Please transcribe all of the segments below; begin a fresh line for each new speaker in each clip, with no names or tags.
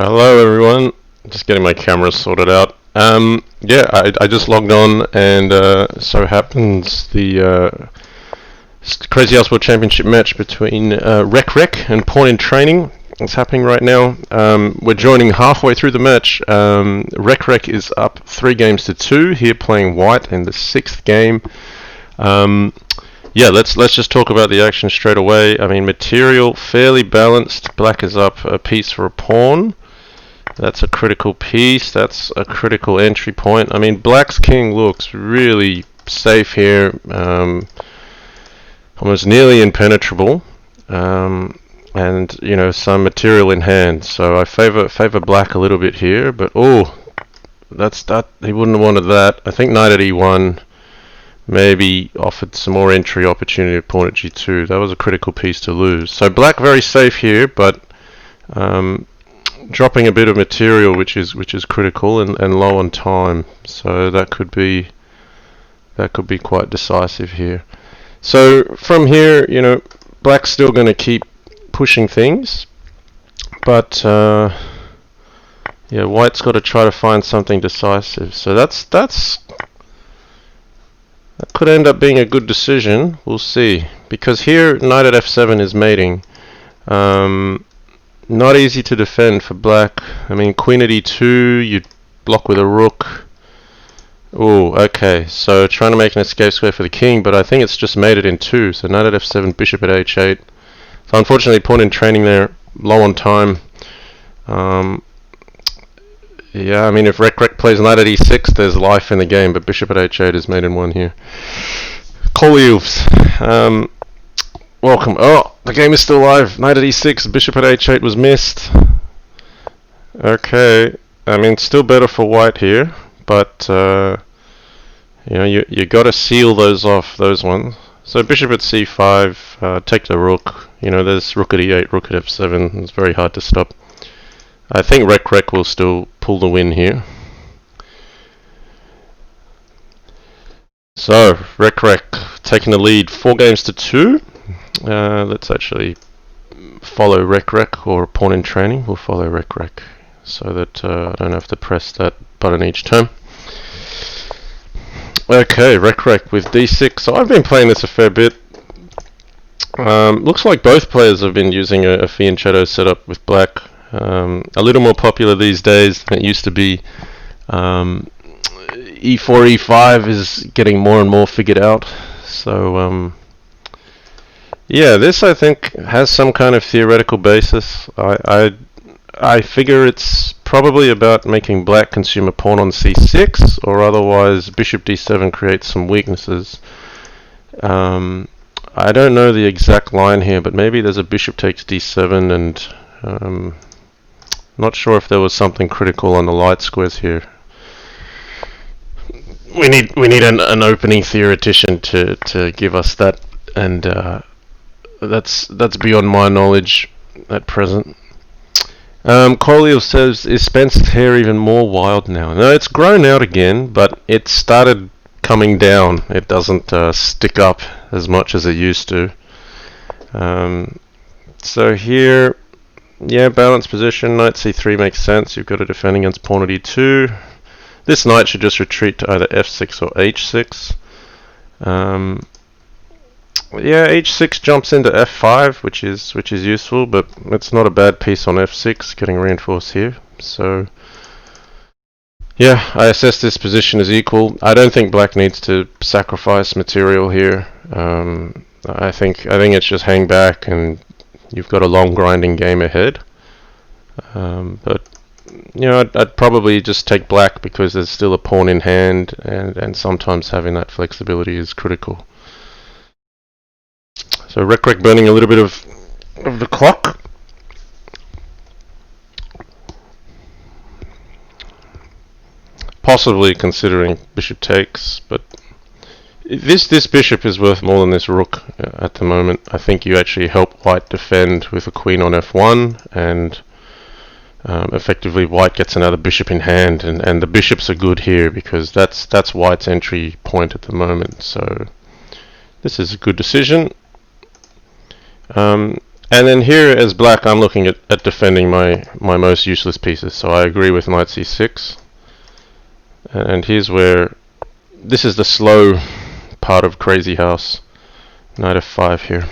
Hello everyone, just getting my camera sorted out. Yeah, I just logged on and so happens the Crazy House World Championship match between recrec and PawnInTraining is happening right now. We're joining halfway through the match. Recrec is up 3-2 here, playing white in the 6th game. Yeah, let's just talk about the action straight away. I mean, material fairly balanced. Black is up a piece for a pawn. That's a critical piece. That's a critical entry point. I mean, black's king looks really safe here, almost nearly impenetrable, and you know, some material in hand. So I favor black a little bit here, but that he wouldn't have wanted that. I think knight at e1 maybe offered some more entry opportunity at pawn at g2. That was a critical piece to lose. So black very safe here, but dropping a bit of material, which is critical and low on time. So that could be quite decisive here. So from here, you know, black's still going to keep pushing things, but yeah, white's got to try to find something decisive. So that could end up being a good decision. We'll see, because here knight at f7 is mating. Not easy to defend for black. I mean, queen at e2, you block with a rook. Oh, okay, so trying to make an escape square for the king, but I think it's just mated in 2, so knight at f7, bishop at h8. So unfortunately, PawnInTraining there, low on time. Yeah, I mean, if recrec plays knight at e6, there's life in the game, but bishop at h8 is mate in 1 here. Kolyuvs. Welcome. Oh, the game is still alive. Knight at e6, bishop at h8 was missed. Okay, I mean, still better for white here, but you know, you got to seal those off, those ones. So bishop at c5, take the rook. You know, there's rook at e8, rook at f7. It's very hard to stop. I think recrec will still pull the win here. So recrec taking the lead 4-2. Let's actually follow recrec, or PawnInTraining. We'll follow recrec so that I don't have to press that button each time. Okay, recrec with d6. So I've been playing this a fair bit. Looks like both players have been using a fianchetto setup with black. A little more popular these days than it used to be. E4, E5 is getting more and more figured out. So yeah, this I think has some kind of theoretical basis. I figure it's probably about making black consume a pawn on c6, or otherwise bishop d7 creates some weaknesses. I don't know the exact line here, but maybe there's a bishop takes d7, and not sure if there was something critical on the light squares here. We need an opening theoretician to give us that, and that's beyond my knowledge at present. Kolyov says, is Spencer's hair even more wild now? No, it's grown out again, but it started coming down. It doesn't stick up as much as it used to. So here, yeah, balanced position. Knight c3 makes sense. You've got to defend against pawn at e2. This knight should just retreat to either f6 or h6. Yeah, h6 jumps into f5, which is useful, but it's not a bad piece on f6, getting reinforced here. So yeah, I assess this position as equal. I don't think black needs to sacrifice material here. I think it's just hang back, and you've got a long grinding game ahead. But you know, I'd probably just take black because there's still a pawn in hand, and sometimes having that flexibility is critical. So recrec burning a little bit of the clock. Possibly considering bishop takes, but this bishop is worth more than this rook at the moment. I think you actually help white defend with a queen on f1, and effectively white gets another bishop in hand, and the bishops are good here because that's white's entry point at the moment. So this is a good decision. And then here as black, I'm looking at defending my most useless pieces. So I agree with knight c6. And here's where, this is the slow part of Crazy House. Knight f5 here.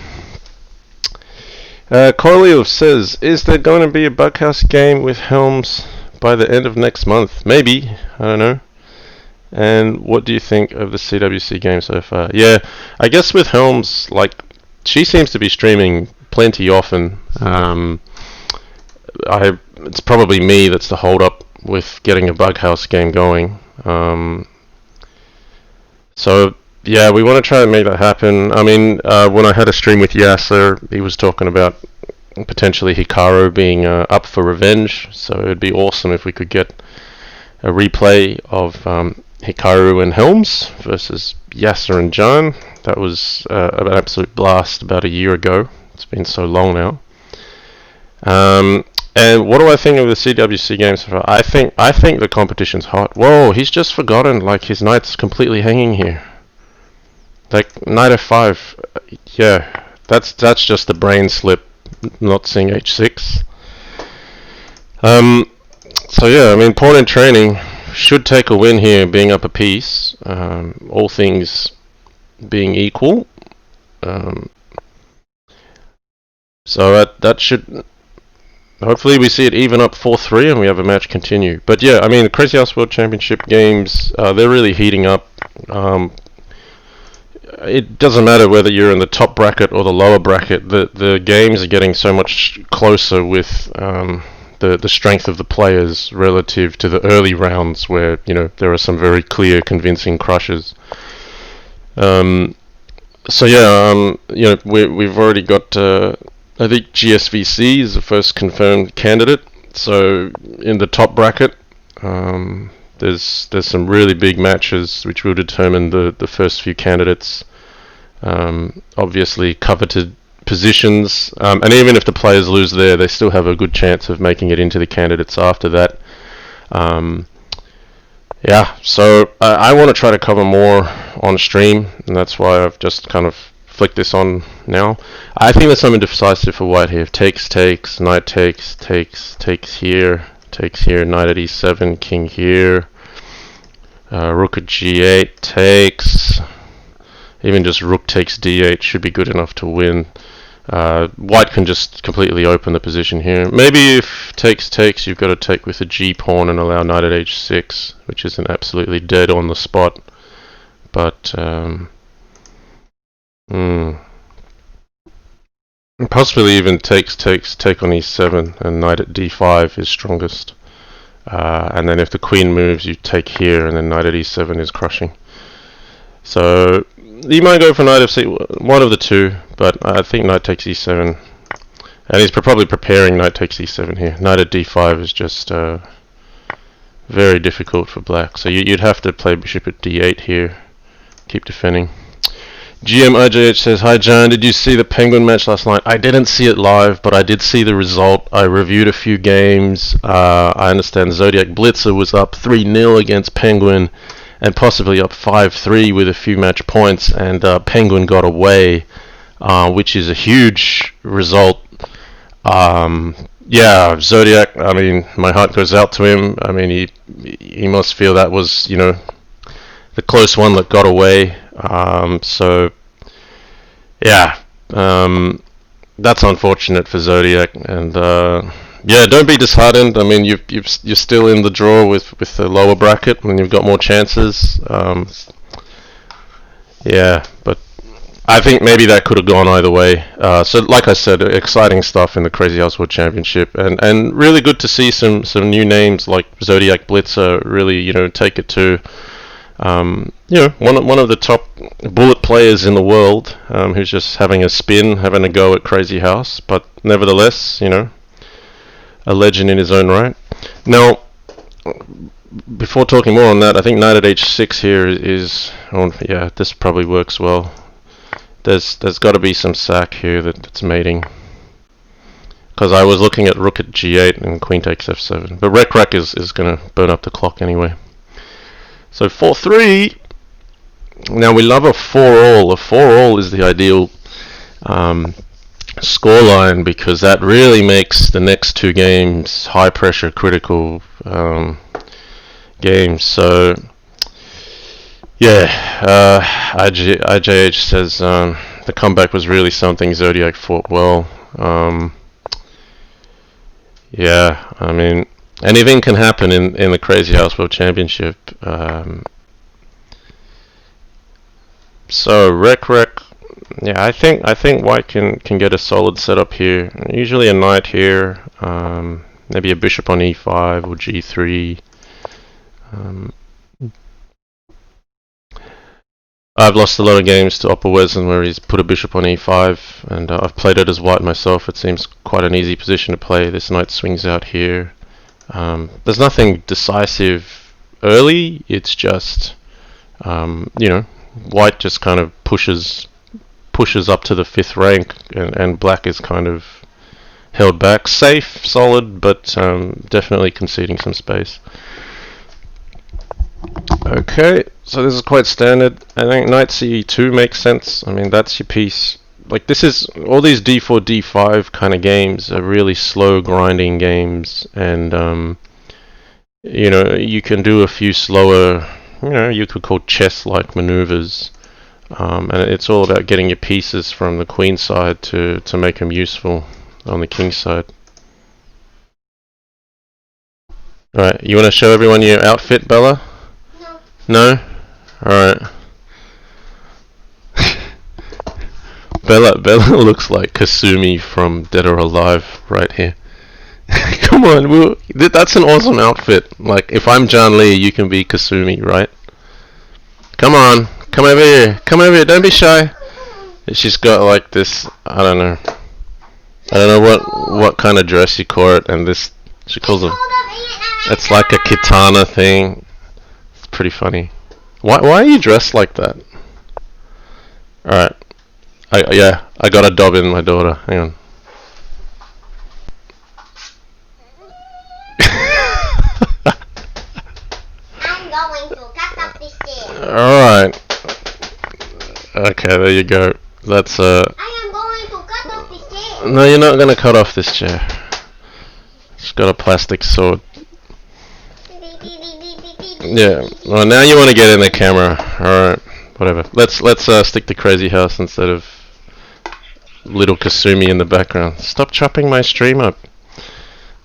Kolev says, is there going to be a Bughouse game with Helms by the end of next month? Maybe, I don't know. And what do you think of the CWC game so far? Yeah, I guess with Helms, like, she seems to be streaming plenty often. It's probably me that's the hold up with getting a Bughouse game going. So yeah, we want to try and make that happen. I mean, when I had a stream with Yasser, he was talking about potentially Hikaru being up for revenge. So it would be awesome if we could get a replay of Hikaru and Helms versus Yasser and John. That was an absolute blast about a year ago. It's been so long now. And what do I think of the CWC games so far? I think the competition's hot. Whoa, he's just forgotten, like, his knight's completely hanging here. Like, knight f5, yeah, that's just the brain slip, not seeing h6. So yeah, I mean, PawnInTraining should take a win here, being up a piece, all things being equal. So that should, hopefully we see it even up 4-3 and we have a match continue. But yeah, I mean, the Crazy House World Championship games, they're really heating up. It doesn't matter whether you're in the top bracket or the lower bracket, the games are getting so much closer with the strength of the players relative to the early rounds where, you know, there are some very clear, convincing crushes. So yeah, you know, we've already got, I think GSVC is the first confirmed candidate. So in the top bracket, there's some really big matches which will determine the first few candidates. Obviously coveted positions, and even if the players lose there, they still have a good chance of making it into the candidates after that. Yeah, so I want to try to cover more on stream, and that's why I've just kind of flicked this on now. I think there's something decisive for white here. Takes, knight takes here, knight at e7, king here, rook at g8, takes, even just rook takes d8 should be good enough to win. White can just completely open the position here. Maybe if takes, you've got to take with a g pawn and allow knight at h6, which isn't absolutely dead on the spot. But possibly even take on e7 and knight at d5 is strongest. And then if the queen moves, you take here, and then knight at e7 is crushing. So you might go for knight f6, one of the two, but I think knight takes e7, and he's probably preparing knight takes e7 here. Knight at d5 is just very difficult for black, so you'd have to play bishop at d8 here, keep defending. GMIJH says, hi John, did you see the Penguin match last night? I didn't see it live, but I did see the result. I reviewed a few games. I understand Zodiac Blitzer was up 3-0 against Penguin, and possibly up 5-3 with a few match points, and Penguin got away, which is a huge result. Yeah, Zodiac, I mean, my heart goes out to him. I mean, he must feel that was, you know, the close one that got away. So yeah, that's unfortunate for Zodiac, and yeah, don't be disheartened. I mean, you're still in the draw with the lower bracket, and you've got more chances. Yeah, but I think maybe that could have gone either way. So, like I said, exciting stuff in the Crazy House World Championship, and really good to see some new names like Zodiac Blitzer really, you know, take it to, you know, one of the top bullet players in the world, who's just having a spin, having a go at Crazy House, but nevertheless, you know, a legend in his own right. Now, before talking more on that, I think knight at h6 here is, oh yeah, this probably works well. There's got to be some sack here that's mating, because I was looking at rook at g8 and queen takes f7, but recrec is going to burn up the clock anyway. So 4-3. Now we love a 4-all. A 4-all is the ideal scoreline, because that really makes the next two games high pressure, critical games. So yeah, IJH says the comeback was really something. Zodiac fought well. Yeah, I mean, anything can happen in the Crazy House World Championship. So recrec, yeah, I think White can get a solid setup here. Usually a knight here, maybe a bishop on e5 or g3. I've lost a lot of games to Upper Wesson where he's put a bishop on e5, and I've played it as White myself. It seems quite an easy position to play. This knight swings out here. There's nothing decisive early. It's just, White just kind of pushes up to the 5th rank, and Black is kind of held back. Safe, solid, but definitely conceding some space. Okay, so this is quite standard. I think knight ce2 makes sense. I mean, that's your piece. Like, this is, all these d4, d5 kind of games are really slow grinding games, and you can do a few slower, you could call chess-like maneuvers, and it's all about getting your pieces from the queen side to make them useful on the king side. Alright, you want to show everyone your outfit, Bella? No? Alright. Bella looks like Kasumi from Dead or Alive right here. Come on, that's an awesome outfit. Like, if I'm John Lee, you can be Kasumi, right? Come on, come over here, don't be shy. She's got like this, I don't know what kind of dress you call it, and this, she calls it, it's like a katana thing. Pretty funny. Why are you dressed like that? Alright. I got a dob in my daughter. Hang on.
I'm going to cut up the stairs.
Alright. Okay, there you go. That's
I am going to cut off the stairs.
No, you're not gonna cut off this chair. She's got a plastic sword. Yeah. Well, now you want to get in the camera. Alright. Whatever. Let's stick to Crazy House instead of little Kasumi in the background. Stop chopping my stream up.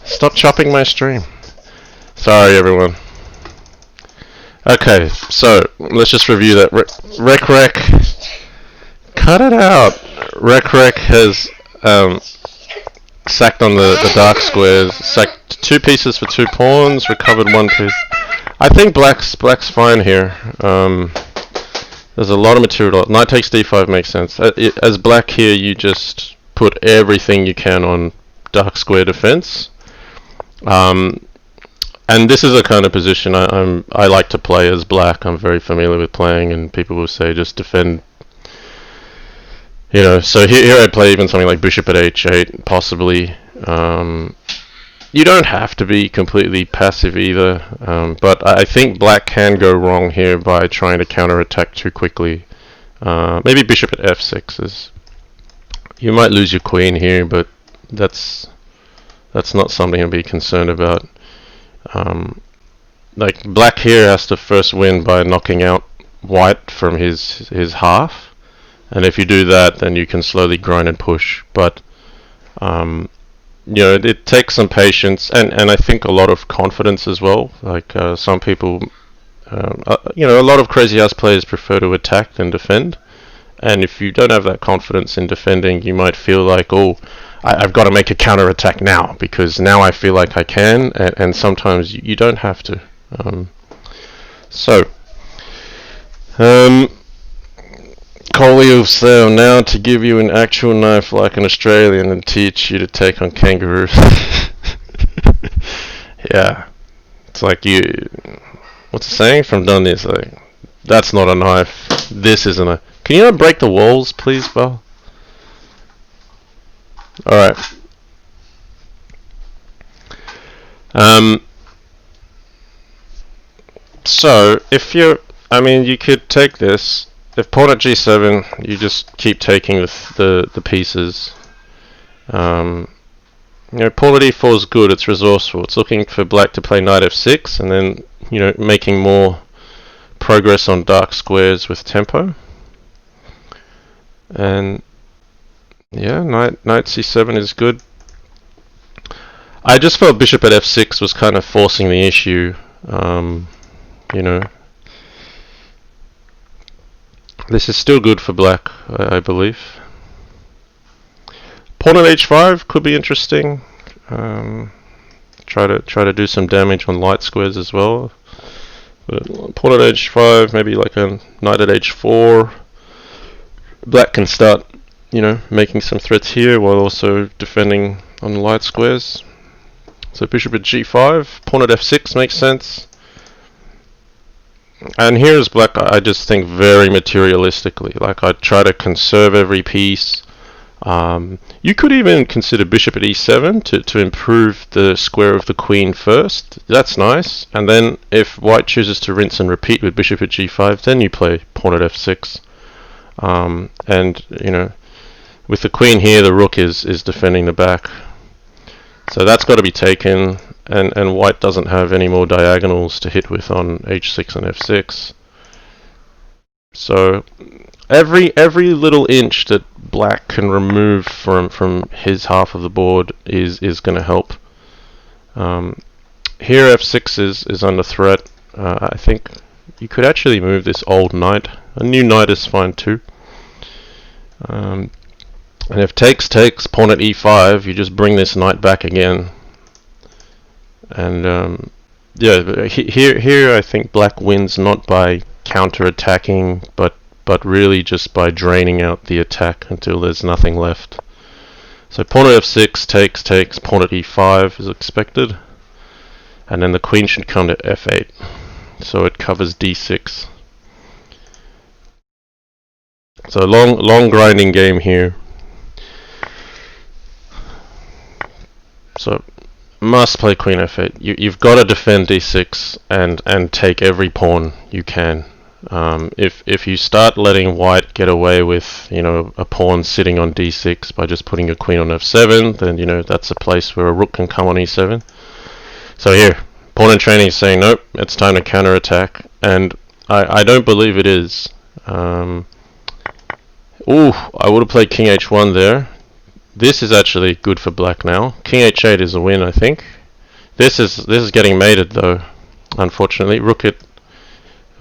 Stop chopping my stream. Sorry, everyone. Okay, so let's just review that. Recrec. Cut it out. Recrec has sacked on the dark squares. Sacked 2 pieces for 2 pawns. Recovered 1 piece. I think black's fine here. There's a lot of material. Knight takes d5 makes sense. As black here, you just put everything you can on dark square defense. And this is a kind of position I like to play as black. I'm very familiar with playing, and people will say just defend. So here I play even something like bishop at h8, possibly. You don't have to be completely passive either, but I think black can go wrong here by trying to counterattack too quickly. Maybe bishop at f6 you might lose your queen here, but that's not something to be concerned about. Like, black here has to first win by knocking out white from his half, and if you do that, then you can slowly grind and push. But it takes some patience and I think a lot of confidence as well. Like, some people, a lot of Crazy House players prefer to attack than defend. And if you don't have that confidence in defending, you might feel like, oh, I've got to make a counter attack now because now I feel like I can. And sometimes you don't have to. Coley will say now to give you an actual knife like an Australian and teach you to take on kangaroos. Yeah. It's like what's the saying from done this? Like, that's not a knife. This isn't a... Can you not break the walls, please, Val? Alright. So, if you're... you could take this. If pawn at g7, you just keep taking the pieces. Pawn at e4 is good. It's resourceful. It's looking for black to play knight f6, and then making more progress on dark squares with tempo. And yeah, knight c7 is good. I just felt bishop at f6 was kind of forcing the issue. This is still good for black, I believe. Pawn at h5 could be interesting. Try to do some damage on light squares as well. But pawn at h5, maybe like a knight at h4. Black can start, making some threats here while also defending on light squares. So bishop at g5, pawn at f6 makes sense. And here is black, I just think very materialistically. Like, I try to conserve every piece. You could even consider bishop at e7 to improve the square of the queen first. That's nice. And then if white chooses to rinse and repeat with bishop at g5, then you play pawn at f6. And with the queen here, the rook is defending the back. So that's got to be taken. And white doesn't have any more diagonals to hit with on h6 and f6. So every little inch that black can remove from his half of the board is going to help. Here f6 is under threat. I think you could actually move this old knight. A new knight is fine too. And if takes, pawn at e5, you just bring this knight back again. And yeah, here I think black wins not by counter-attacking, but really just by draining out the attack until there's nothing left. So pawn at f6, takes, pawn at e5 is expected. And then the queen should come to f8. So it covers d6. So long grinding game here. So must play queen f8. You've got to defend d6 and take every pawn you can. If you start letting white get away with a pawn sitting on d6 by just putting a queen on f7, then that's a place where a rook can come on e7. So here, PawnInTraining is saying nope, it's time to counterattack, and I don't believe it is. I would have played king h1 there. This is actually good for black now. King h8 is a win, I think. This is getting mated though, unfortunately. Rook at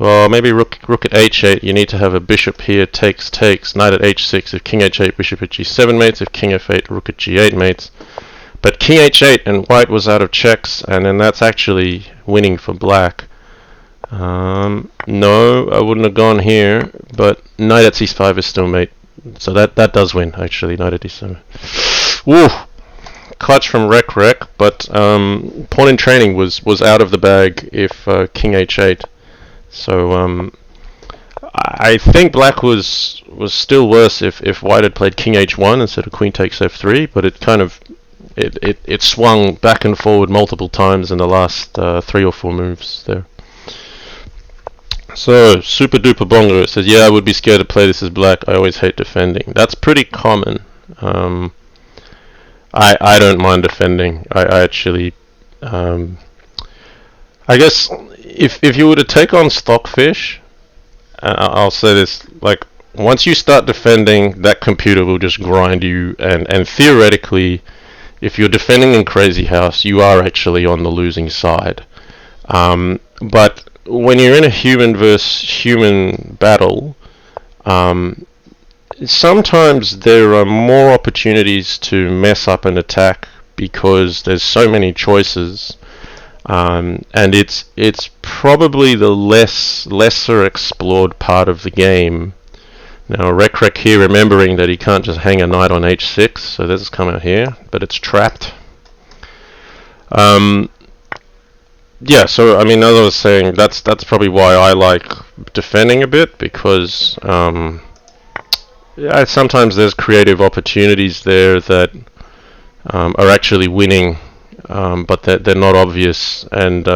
maybe rook at h8. You need to have a bishop here. Takes. Knight at h6. If king h8, bishop at g7 mates. If king f8, rook at g8 mates. But king h8 and white was out of checks, and then that's actually winning for black. No, I wouldn't have gone here, but knight at c5 is still mate. So that does win, actually, knight at d7. Woo! Clutch from recrec, but PawnInTraining was out of the bag if king h8. So I think black was still worse if white had played king h1 instead of queen takes f3, but it kind of it swung back and forward multiple times in the last 3 or 4 moves there. So, Super Duper Bongo says, yeah, I would be scared to play this as black. I always hate defending. That's pretty common. I don't mind defending. I actually, I guess, if you were to take on Stockfish, I'll say this, like, once you start defending, that computer will just grind you, and theoretically, if you're defending in Crazy House, you are actually on the losing side. But when you're in a human versus human battle, sometimes there are more opportunities to mess up an attack because there's so many choices, and it's probably the lesser explored part of the game. Now recrec here, remembering that he can't just hang a knight on h6, so this has come out here, but it's trapped. Yeah, so I mean, as I was saying, that's probably why I like defending a bit, because yeah, sometimes there's creative opportunities there that are actually winning, but they're not obvious, and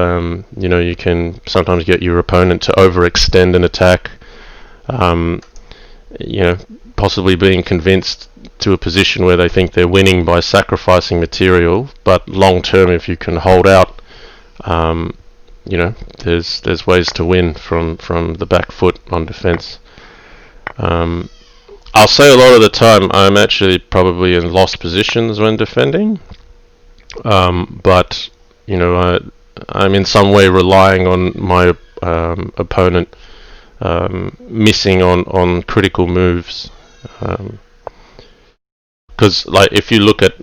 you can sometimes get your opponent to overextend an attack. possibly being convinced to a position where they think they're winning by sacrificing material. But long term, if you can hold out, there's ways to win from the back foot on defense. I'll say a lot of the time I'm actually probably in lost positions when defending, but I'm in some way relying on my opponent missing on critical moves, because like if you look at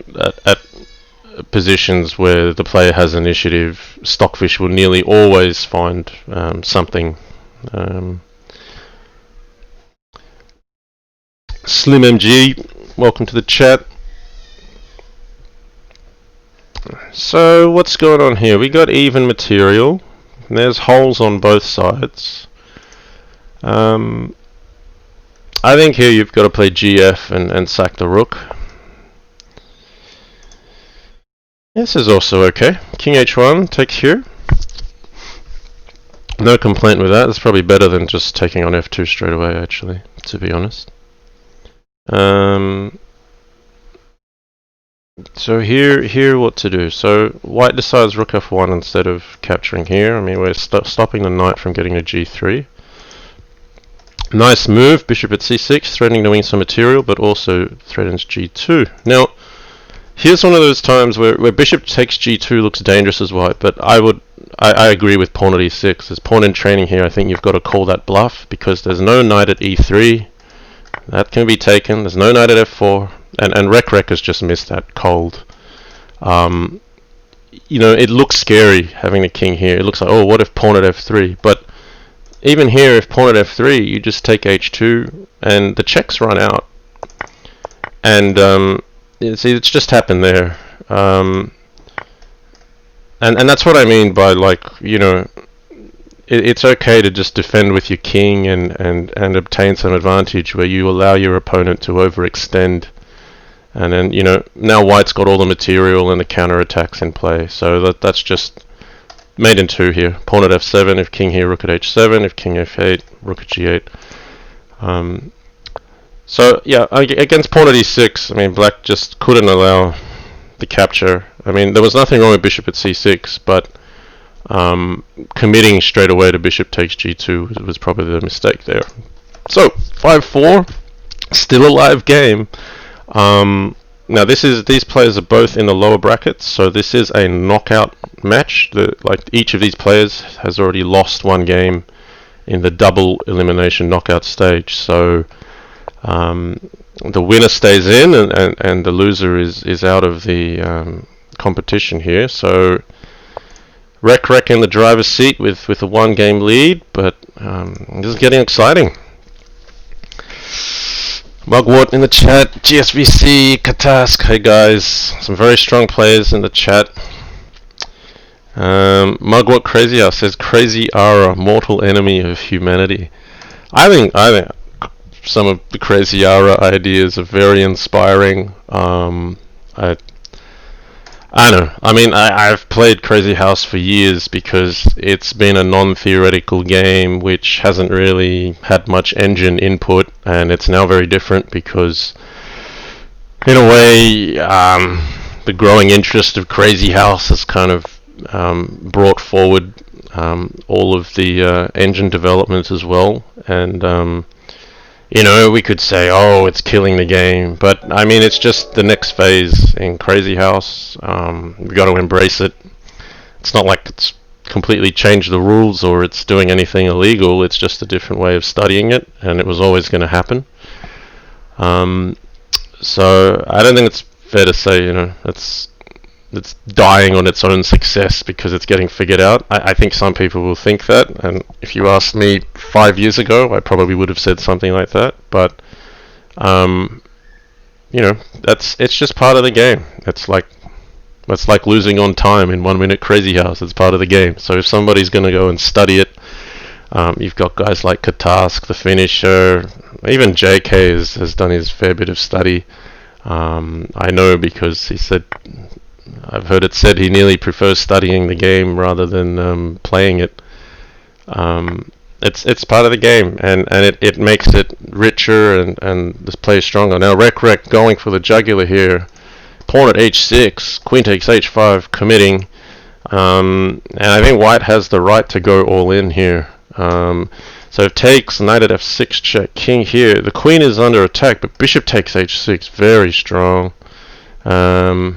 positions where the player has initiative, Stockfish will nearly always find something. Slim MG, welcome to the chat. So what's going on here? We got even material. There's holes on both sides. I think here you've got to play GF and sack the rook. This is also okay. King H1 takes here. No complaint with that. It's probably better than just taking on F2 straight away, actually, to be honest. So here what to do. So white decides rook F1 instead of capturing here. I mean, we're stopping the knight from getting to G3. Nice move, bishop at C6, threatening to win some material, but also threatens G2. Now, here's one of those times where bishop takes G2 looks dangerous as white, but I agree with pawn at E6. There's pawn in training here. I think you've got to call that bluff because there's no knight at E3. That can be taken. There's no knight at F4. And recrec has just missed that cold. It looks scary having the king here. It looks like, oh, what if pawn at F3? But even here, if pawn at F3, you just take H2 and the checks run out. And see, it's just happened there. And that's what I mean by, like, it's okay to just defend with your king and obtain some advantage where you allow your opponent to overextend. And then, now white's got all the material and the counterattacks in play. So that's just mate in 2 here. Pawn at F7, if king here, rook at H7, if king F8, rook at G8. So, yeah, against pawn at E6, I mean, black just couldn't allow the capture. I mean, there was nothing wrong with bishop at C6, but committing straight away to bishop takes G2 was probably the mistake there. So, 5-4, still a live game. Now these players are both in the lower brackets, so this is a knockout match. Like each of these players has already lost one game in the double elimination knockout stage. So the winner stays in, and the loser is out of the competition here. So recrec in the driver's seat with a 1-game lead, but this is getting exciting. Mugwort in the chat, GSVC, Katask, hey guys, some very strong players in the chat. Mugwort Crazy House says, Crazy Ara, mortal enemy of humanity. I think some of the Crazy Ara ideas are very inspiring. I don't know. I mean, I've played Crazy House for years because it's been a non-theoretical game which hasn't really had much engine input, and it's now very different because, in a way, the growing interest of Crazy House has kind of brought forward all of the engine development as well, and we could say, oh, it's killing the game, but I mean, it's just the next phase in Crazy House. We've got to embrace it. It's not like it's completely changed the rules or it's doing anything illegal. It's just a different way of studying it, and it was always going to happen. So I don't think it's fair to say, it's dying on its own success because it's getting figured out. I think some people will think that, and if you asked me 5 years ago, I probably would have said something like that. But it's just part of the game. It's like losing on time in 1 minute Crazy House. It's part of the game. So if somebody's going to go and study it, you've got guys like Katask, the finisher, even JK has done his fair bit of study. I know because I've heard it said he nearly prefers studying the game rather than playing it. it's part of the game, and it makes it richer and this plays stronger. Now recrec going for the jugular here. Pawn at h6, queen takes h5, committing. And I think white has the right to go all in here. So it takes, knight at f6, check, king here. The queen is under attack, but bishop takes h6, very strong. Knight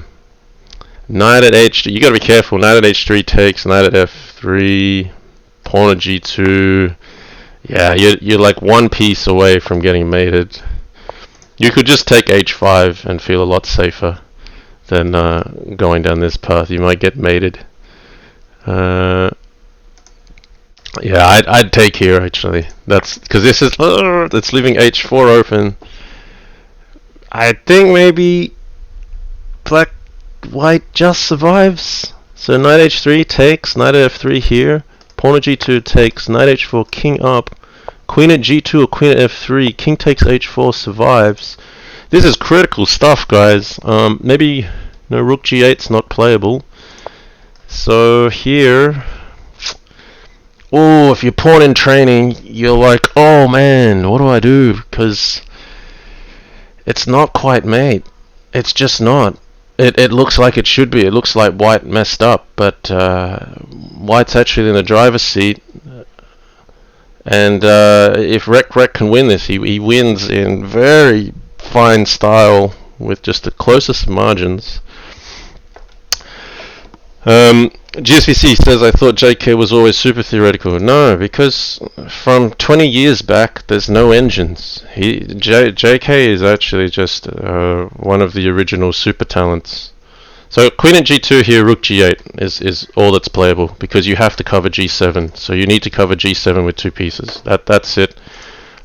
at h3, you gotta be careful. Knight at h3 takes, knight at f3, pawn at g2. Yeah, you're like one piece away from getting mated. You could just take h5 and feel a lot safer than going down this path. You might get mated. Yeah, I'd take here actually. That's because this is it's leaving h4 open. I think maybe white just survives. So knight h3 takes, knight at f3 here. Pawn at g2 takes, knight h4, king up. Queen at g2 or queen at f3. King takes h4 survives. This is critical stuff, guys. Maybe rook g8's not playable. So here, oh, if you're pawn in training, you're like, oh man, what do I do? Because it's not quite made. It's just not. It looks like it should be. It looks like white messed up, but white's actually in the driver's seat. And if recrec can win this, he wins in very fine style with just the closest margins. GSVC says, I thought JK was always super theoretical. No, because from 20 years back, there's no engines. JK is actually just one of the original super talents. So queen at g2 here, rook g8 is all that's playable, because you have to cover g7. So you need to cover g7 with two pieces. That's it.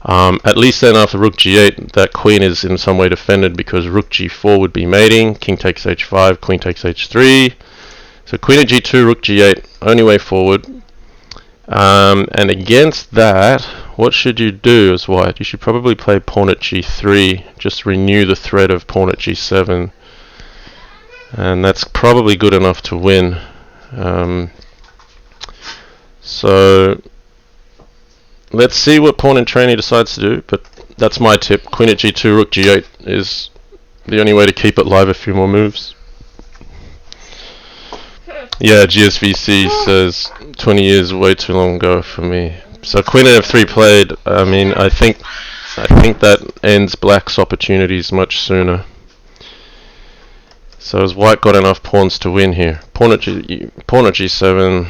At least then after rook g8, that queen is in some way defended, because rook g4 would be mating, king takes h5, queen takes h3. So queen at g2, rook g8, only way forward. And against that, what should you do as white? You should probably play pawn at g3, just renew the threat of pawn at g7. And that's probably good enough to win. So let's see what PawnInTraining decides to do, but that's my tip. Queen at g2, rook g8 is the only way to keep it live a few more moves. Yeah, GSVC says 20 years way too long ago for me. So queen at f3 played. I mean, I think that ends black's opportunities much sooner. So has white got enough pawns to win here? Pawn at g7.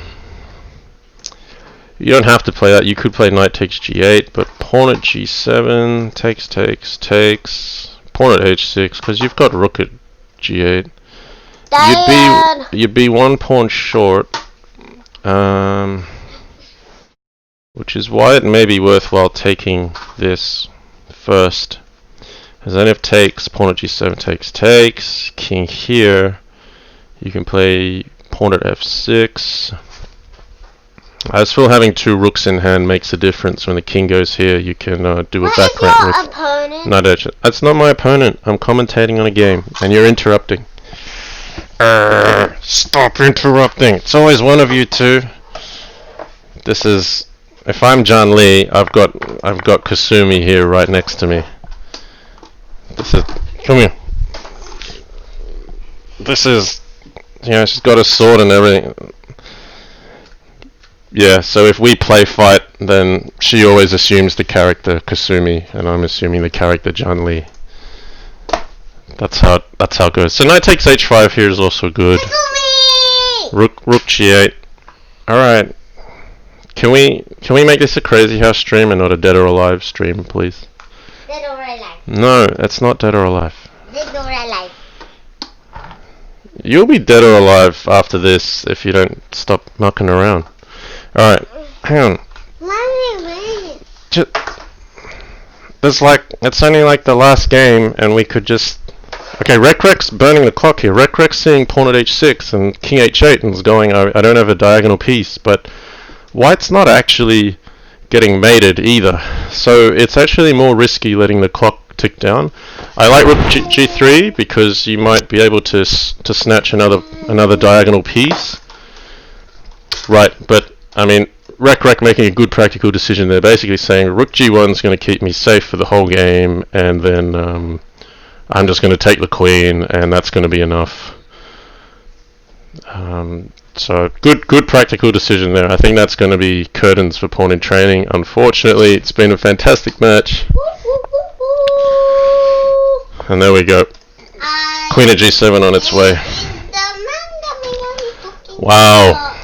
You don't have to play that. You could play knight takes g8, but pawn at g7 takes. Pawn at h6 because you've got rook at g8. You'd be one pawn short, which is why it may be worthwhile taking this first. Because then if takes, pawn at g7 takes, king here, you can play pawn at f6. I just feel having two rooks in hand makes a difference. When the king goes here, you can do a back rank rook.
Opponent?
Not actually. That's not my opponent. I'm commentating on a game, and you're interrupting. Stop interrupting. It's always one of you two. This is, if I'm John Lee, I've got Kasumi here right next to me. This is, come here. This is, she's got a sword and everything. Yeah, so if we play fight, then she always assumes the character Kasumi, and I'm assuming the character John Lee. That's how it goes. So knight takes h5 here is also good. Rook g8. All right. Can we make this a Crazy House stream and not a Dead or Alive stream, please?
Dead or alive?
No, it's not Dead or Alive.
Dead or alive?
You'll be dead or alive after this if you don't stop mucking around. All right, hang on.
Mommy, wait.
It's only like the last game, and we could just. Okay, recrec's burning the clock here. Recrec's seeing pawn at h6 and king h8 and is going, I don't have a diagonal piece, but white's not actually getting mated either. So it's actually more risky letting the clock tick down. I like rook g3 because you might be able to snatch another diagonal piece. Right, but I mean, recrec making a good practical decision there, basically saying rook g1 is going to keep me safe for the whole game, and then I'm just going to take the queen, and that's going to be enough. So good practical decision there. I think that's going to be curtains for PawnInTraining. Unfortunately, it's been a fantastic match. And there we go. Queen of g7 on its way. Wow.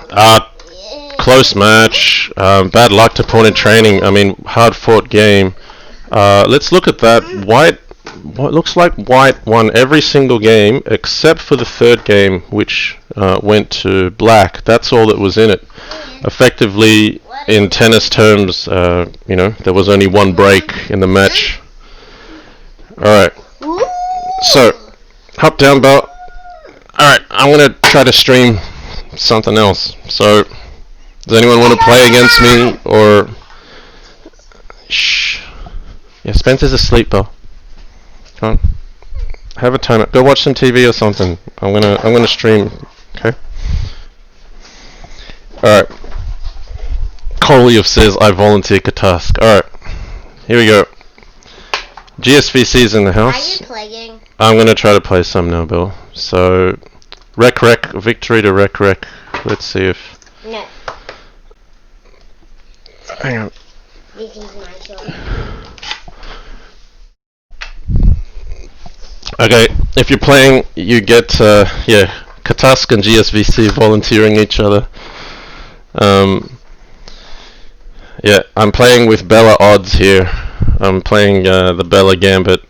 Close match. Bad luck to PawnInTraining. I mean, hard fought game. Let's look at that. What looks like white won every single game except for the third game, which went to black. That's all that was in it. Effectively, in tennis terms, there was only one break in the match. Alright. So, up, down, bell. Alright, I'm going to try to stream something else. So, does anyone want to play against me, or... Shh. Yeah, Spencer's asleep, though. Come on. Have a time. Go watch some TV or something. I'm gonna stream. Okay. Alright. Koliev says I volunteer Katask. Alright. Here we go. GSVC's in the house.
Are you playing?
I'm gonna try to play some now, Bill. So recrec, victory to recrec. Let's see if
No.
hang on.
This is my show.
Okay, if you're playing, you get, Katask and GSVC volunteering each other. I'm playing with Bella odds here. I'm playing the Bella Gambit.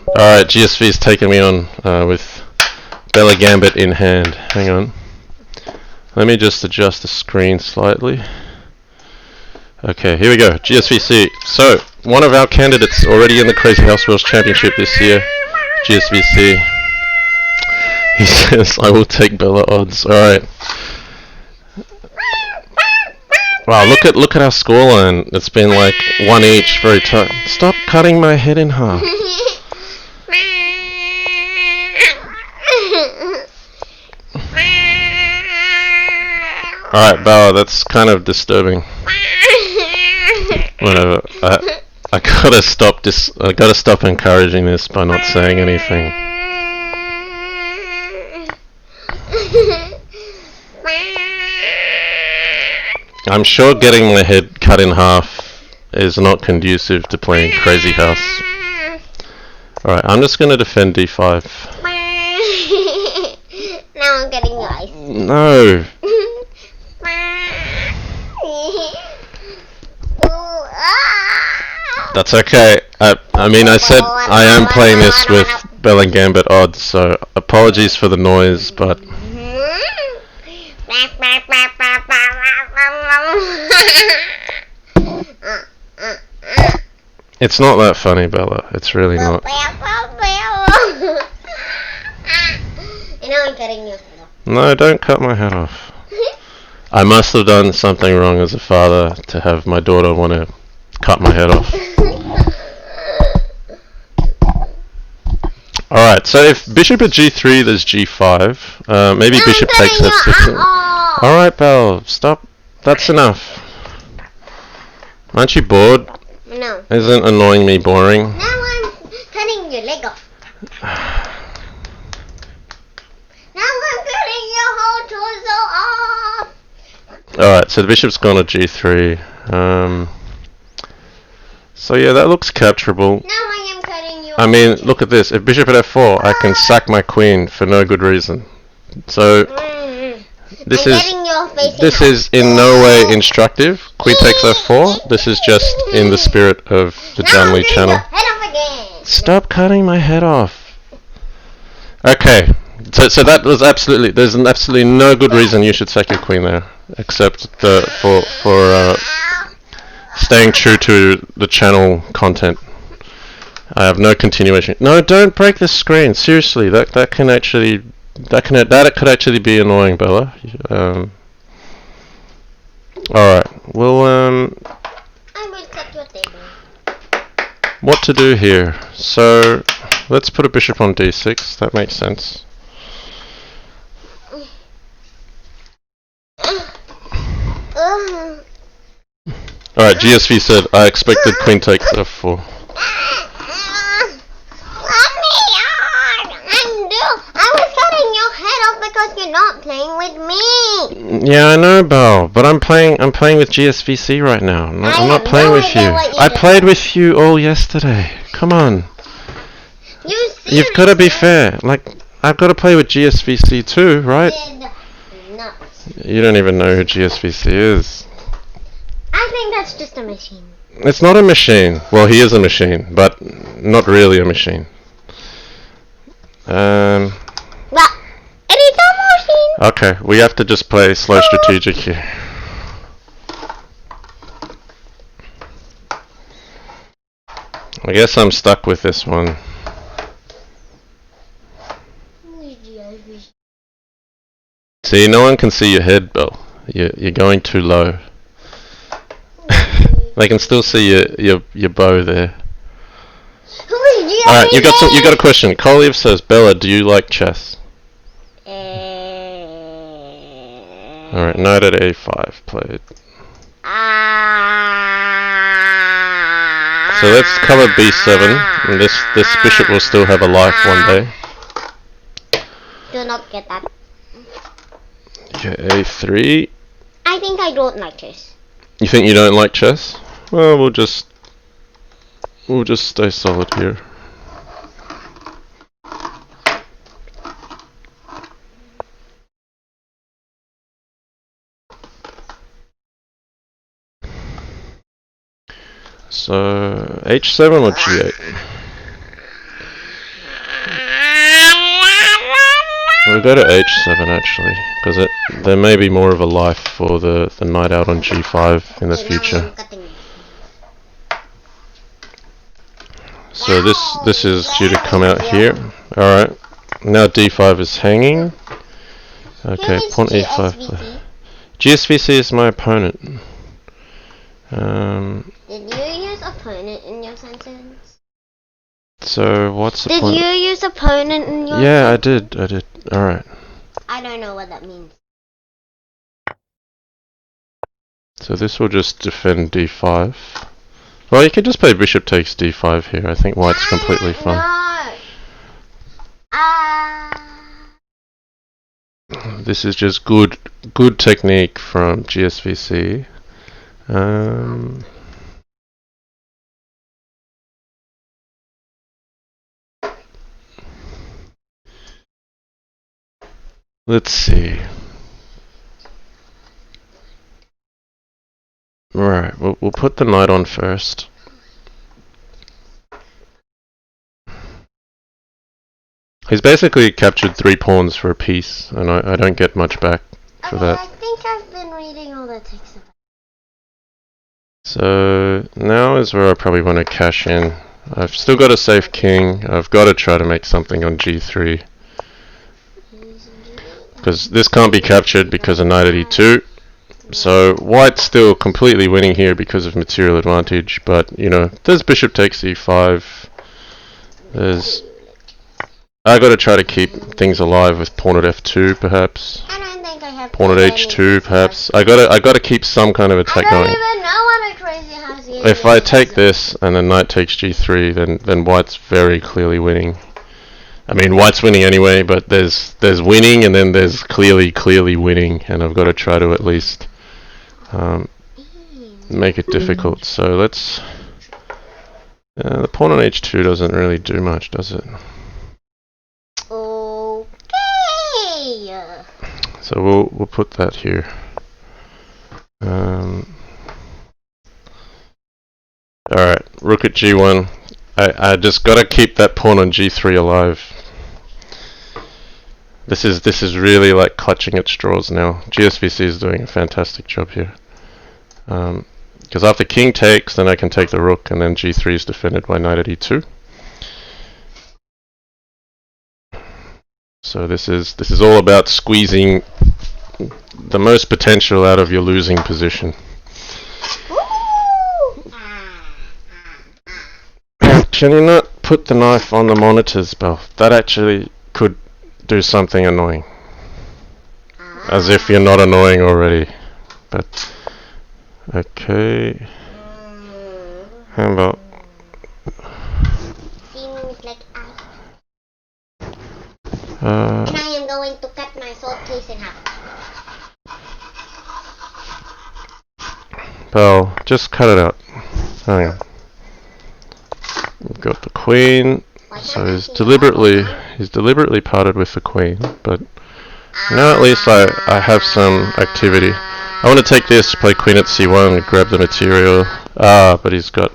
Alright, GSV's taking me on with Bella Gambit in hand. Hang on. Let me just adjust the screen slightly. Okay, here we go. GSVC. So, one of our candidates already in the Crazy House Rules Championship this year. GSVC. He says, I will take Bella odds. Alright. Wow, look at our scoreline. It's been like one each, very tight. Stop cutting my head in half. Alright, Bella, that's kind of disturbing. Whatever. I gotta stop this. I gotta stop encouraging this by not saying anything. I'm sure getting my head cut in half is not conducive to playing Crazy House. Alright, I'm just gonna defend d5.
Now I'm getting nice.
No. That's okay. I mean, I said I am playing this with Bella Gambit odds, so apologies for the noise, but... It's not that funny, Bella. It's really not.
I'm cutting your head off.
No, don't cut my head off. I must have done something wrong as a father to have my daughter want to cut my head off. Alright, so if bishop at g3, there's g5. Maybe
No,
bishop
I'm
takes
cutting
f6.
your off.
Alright, Belle, stop. That's enough. Aren't you bored?
No.
Isn't annoying me boring?
Now I'm cutting your leg off. Now I'm cutting your whole torso off.
Alright, so the bishop's gone to g3. So yeah, that looks capturable.
Now I am cutting your
I mean, look at this. If bishop at f4, I can sack my queen for no good reason. So this is in no way instructive. Queen takes f4. This is just in the spirit of the John Lee channel. Stop cutting my head off. Okay, so that was absolutely. There's absolutely no good reason you should sack your queen there, except for staying true to the channel content. I have no continuation. No, don't break the screen. Seriously, that could actually be annoying, Bella. Alright, well,
I will cut your table.
what to do here? So, let's put a bishop on d6. That makes sense. Alright, GSV said, I expected queen takes f4.
I was cutting your head off because you're not playing with me.
Yeah, I know, Belle, but I'm playing with GSVC right now. I'm not playing with you. I played with you all yesterday. Come on. You've got to be fair. Like, I've got to play with GSVC too, right? You don't even know who GSVC is.
I think that's just a machine.
It's not a machine. Well, he is a machine, but not really a machine.
Well, it is a machine.
Okay, we have to just play slow strategic here. I guess I'm stuck with this one. See, no one can see your head, Bill. You're going too low. They can still see your bow there. Alright, you got a question. Koliev says, Bella, do you like chess? Alright, knight at a5 played. So let's cover b7, and this bishop will still have a life one day.
Do not get that.
Okay, a3.
I think I don't like chess.
You think you don't like chess? Well, we'll just stay solid here. So h7 or g8? We'll go to h7 actually, because there may be more of a life for the knight out on g5 in the future. So this is due to come out here. Alright, now d5 is hanging. Okay, pawn e5 play. GSVC is my opponent.
Did you use opponent in your sentence?
So what's the point?
Did you use opponent in your
Yeah,
sentence?
I did. Alright.
I don't know what that means.
So this will just defend d5. Well, you can just play bishop takes d5 here. I think white's completely fine.
No.
This is just good technique from GSVC. Let's see. Right, we'll put the knight on first. He's basically captured 3 pawns for a piece, and I don't get much back for that.
I think I've been reading all the text about it.
So now is where I probably want to cash in. I've still got a safe king. I've got to try to make something on g3. Because this can't be captured because of knight at e2. So white's still completely winning here because of material advantage, but you know, there's bishop takes e5. I got to try to keep things alive with pawn at f2 perhaps.
I don't think I have
Pawn at h2 perhaps. I got to keep some kind of attack going.
I don't even know what a crazy house is.
If I take this and then knight takes g3, then white's very clearly winning. I mean, white's winning anyway, but there's winning and then there's clearly winning, and I've got to try to at least make it difficult. So let's. The pawn on h2 doesn't really do much, does it?
Okay.
So we'll put that here. All right, rook at g1. I just got to keep that pawn on g3 alive. This is really like clutching at straws now. GSVC is doing a fantastic job here. Because after king takes, then I can take the rook, and then g3 is defended by knight at e2. So this is all about squeezing the most potential out of your losing position. Can you not put the knife on the monitors, Belle? That actually could do something annoying. As if you're not annoying already. But okay. How about?
Seems like ice.
Uh,
And I am going to cut my sword case in half.
Well, just cut it out. Hang on. We've got the queen. So he's deliberately parted with the queen, but now at least I have some activity. I want to take this, play queen at c1, and grab the material. But he's got.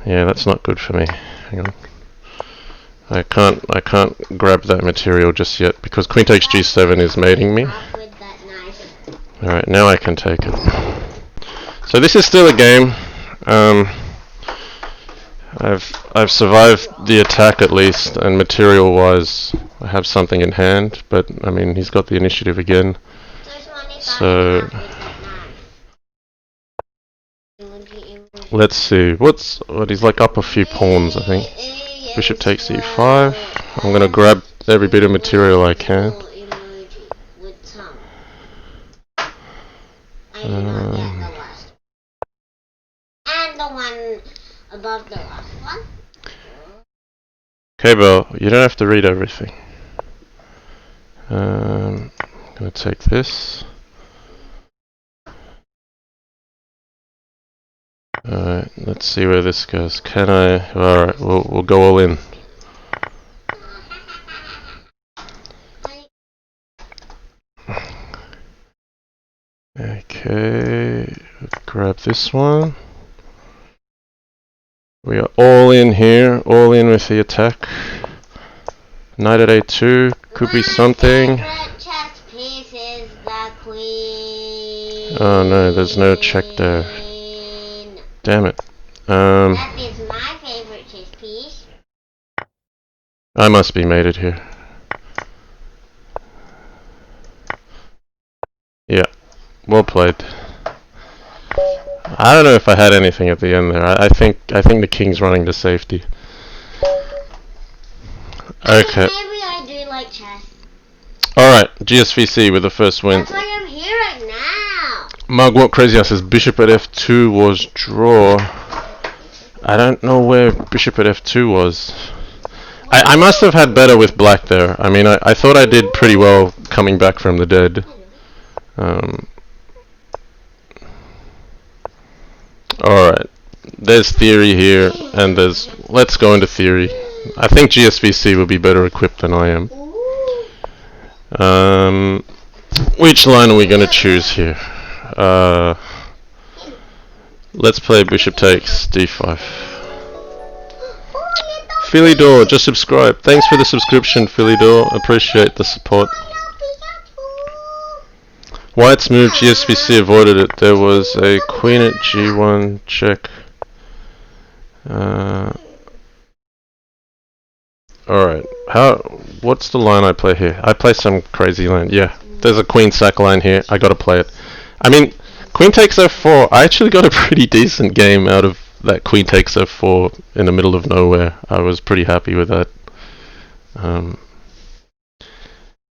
Yeah, that's not good for me. Hang on. I can't grab that material just yet because queen takes g7 is mating me. All right, now I can take it. So this is still a game. I've survived the attack at least, and material-wise, I have something in hand. But I mean, he's got the initiative again. So let's see. What he's like up a few pawns, I think. Bishop takes e5. I'm gonna grab every bit of material I can.
And the one above the last one.
Okay, Belle, you don't have to read everything. I'm gonna take this. Alright, let's see where this goes. Can I? Alright, we'll go all in. Okay, grab this one. We are all in here, all in with the attack. Knight at a2 could be something.
Chess piece is the queen.
Oh no, there's no check there. Damn it.
That is my favorite chess piece.
I must be mated here. Yeah, well played. I don't know if I had anything at the end there. I think the king's running to safety. Okay.
Maybe I do like chess.
Alright, GSVC with the first win.
That's why I'm here right now.
Mugwort Crazy says bishop at f2 was draw. I don't know where bishop at f2 was. I must have had better with black there. I mean, I thought I did pretty well coming back from the dead. Alright, there's theory here, and let's go into theory. I think GSVC will be better equipped than I am. Which line are we going to choose here? Let's play bishop takes d5. Philly Door, just subscribe. Thanks for the subscription, Philly Door. Appreciate the support. White's move, GSVC avoided it. There was a queen at g1 check. Alright, what's the line I play here? I play some crazy line. Yeah, there's a queen sack line here. I gotta play it. I mean, queen takes f4. I actually got a pretty decent game out of that queen takes f4 in the middle of nowhere. I was pretty happy with that.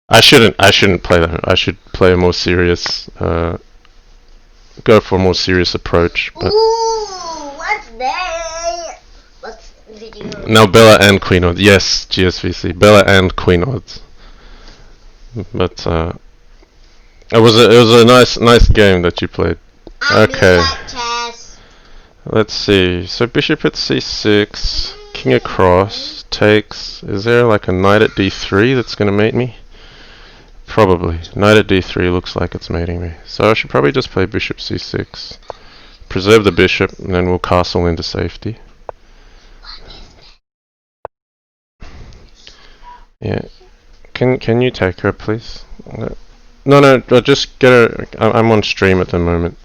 I shouldn't play that. I should play a more serious, go for a more serious approach. But
Ooh, what's that? What's video?
now Bella and queen odds. Yes, GSVC. Bella and queen odds. But it was a nice game that you played. Okay. Let's see. So bishop at c6, king across, takes. Is there like a knight at d3 that's gonna mate me? Probably. Knight at d3 looks like it's mating me. So I should probably just play bishop c6. Preserve the bishop, and then we'll castle into safety. Yeah. Can you take her, please? No, just get her. I'm on stream at the moment.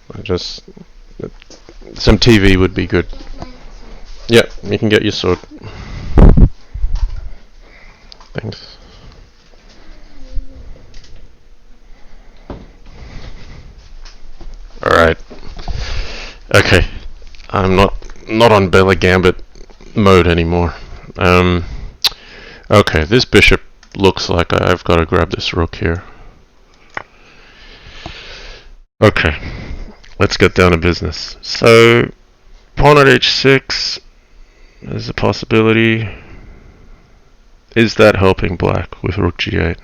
Some TV would be good. Yeah, you can get your sword. Thanks. Alright. Okay. I'm not on Bella Gambit mode anymore. Okay, this bishop looks like I've got to grab this rook here. Okay. Let's get down to business. So Pawn at h6 is a possibility. Is that helping black with rook g8?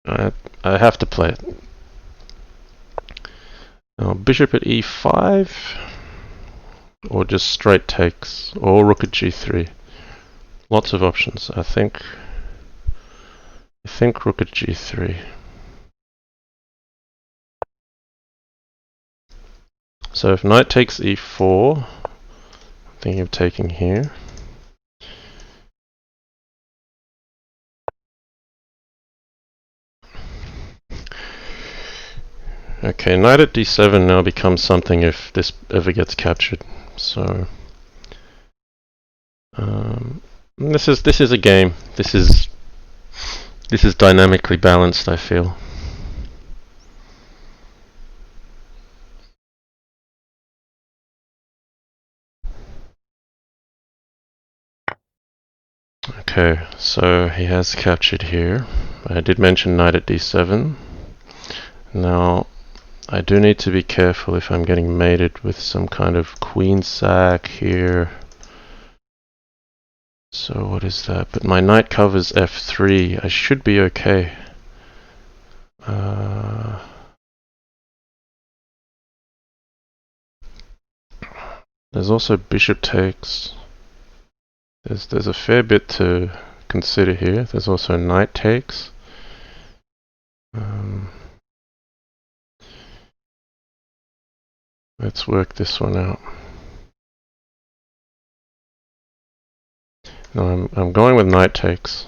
I have to play it. Now bishop at e5, or just straight takes, or rook at g3. Lots of options. I think rook at g3. So if knight takes e4, I'm thinking of taking here. Okay, knight at d7 now becomes something if this ever gets captured. So this is a game. This is dynamically balanced, I feel. Okay, so he has captured here. I did mention knight at d7. Now I do need to be careful if I'm getting mated with some kind of queen sack here. So what is that? But my knight covers f3. I should be okay. There's also bishop takes. There's a fair bit to consider here. There's also knight takes. Let's work this one out. No, I'm going with knight takes.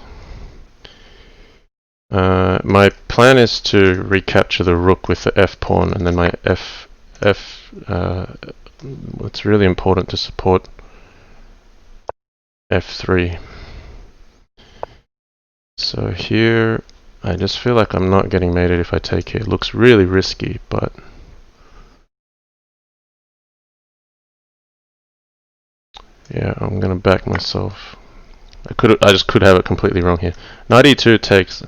My plan is to recapture the rook with the f pawn, and then my it's really important to support f3. So here, I just feel like I'm not getting mated if I take here. It looks really risky, but yeah, I'm gonna back myself. I just could have it completely wrong here. Knight e2 takes.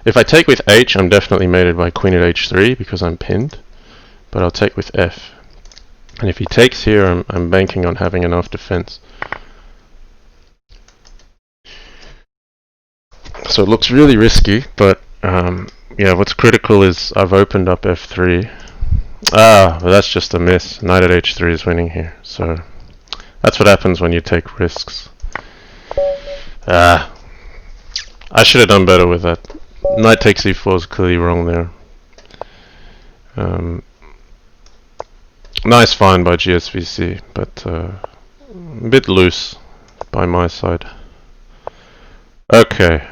If I take with h, I'm definitely mated by queen at h3 because I'm pinned. But I'll take with f. And if he takes here, I'm banking on having enough defense. So it looks really risky, but yeah, what's critical is I've opened up f3. Well, that's just a miss. Knight at h3 is winning here. So that's what happens when you take risks. I should have done better with that. Knight takes e4 is clearly wrong there. Nice find by gsvc, but a bit loose by my side. Okay.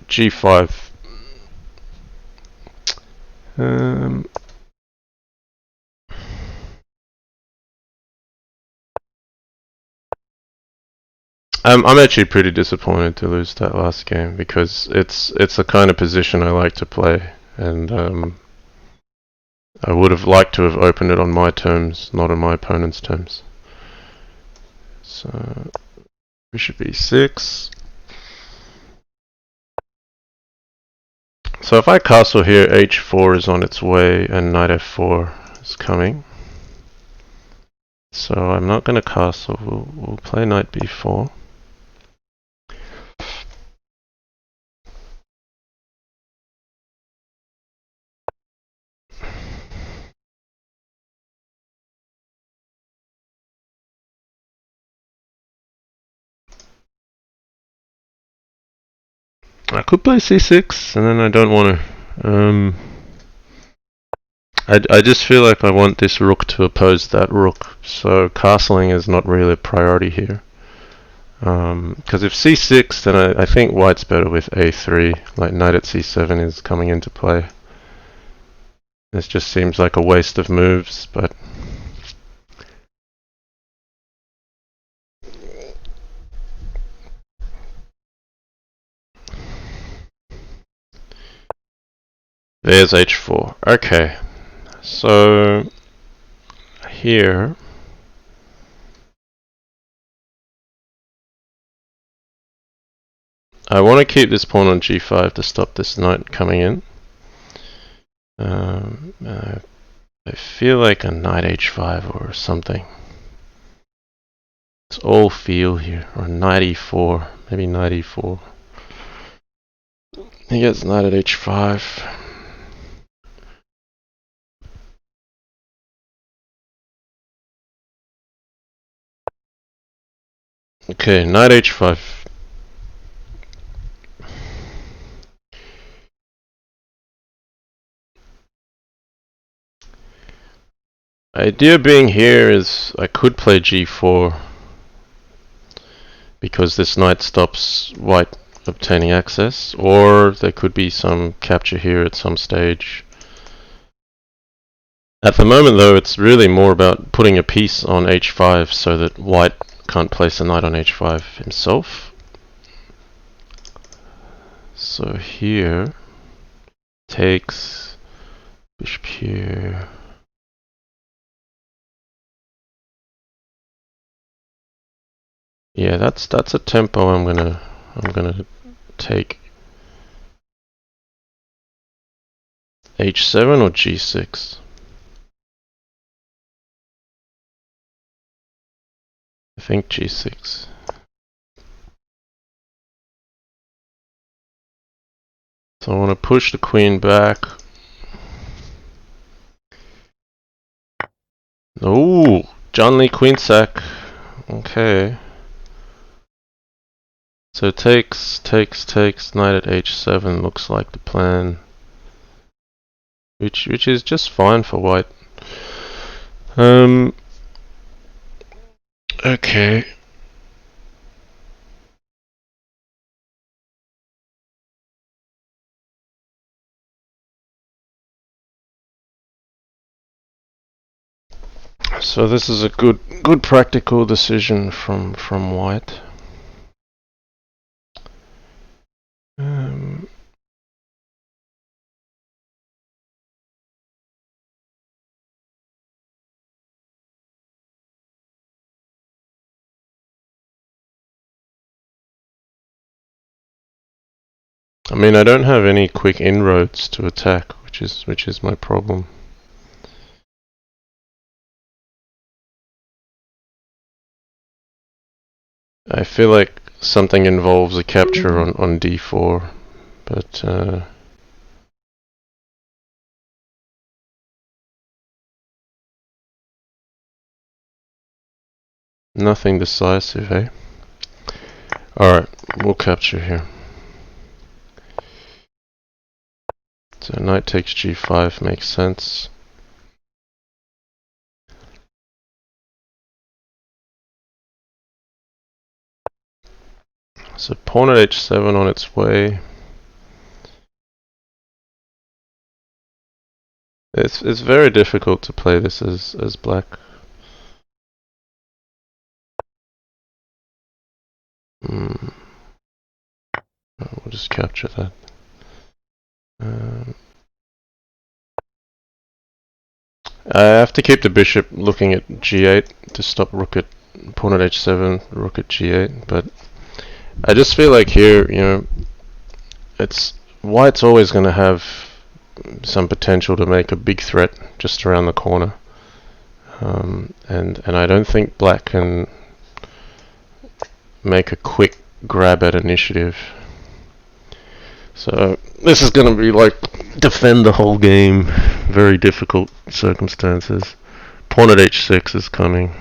g5. I'm actually pretty disappointed to lose that last game because it's the kind of position I like to play, and I would have liked to have opened it on my terms, not on my opponent's terms. So bishop e6. So if I castle here, h4 is on its way and knight f4 is coming. So I'm not going to castle. We'll play knight b4. I could play c6, and then I don't want to. I just feel like I want this rook to oppose that rook, so castling is not really a priority here. Because if c6, then I think white's better with a3, like knight at c7 is coming into play. This just seems like a waste of moves, but there's h4. Okay, so here I want to keep this pawn on g5 to stop this knight coming in. I feel like a knight h5 or something. It's all feel here, or knight e4, maybe knight e4. He gets knight at h5. Okay, knight h5. Idea being here is I could play g4 because this knight stops white obtaining access, or there could be some capture here at some stage. At the moment though, it's really more about putting a piece on h5 so that white can't place a knight on h5 himself. So here, takes, bishop here. Yeah, that's a tempo I'm gonna take. h7 or g6? I think g6. So I want to push the queen back. Oh, John Lee queen sack. Okay. So takes, knight at h7 looks like the plan. Which is just fine for white. Okay. So this is a good practical decision from white. I mean, I don't have any quick inroads to attack, which is my problem. I feel like something involves a capture on d4, but nothing decisive, eh? Alright, we'll capture here. So knight takes g5 makes sense. So pawn at h7 on its way. It's very difficult to play this as black. We'll just capture that. I have to keep the bishop looking at g8 to stop rook at pawn at h7, rook at g8, but I just feel like here, you know, it's white's always going to have some potential to make a big threat just around the corner, and I don't think black can make a quick grab at initiative. So this is going to be like defend the whole game. Very difficult circumstances. Pawn at h6 is coming.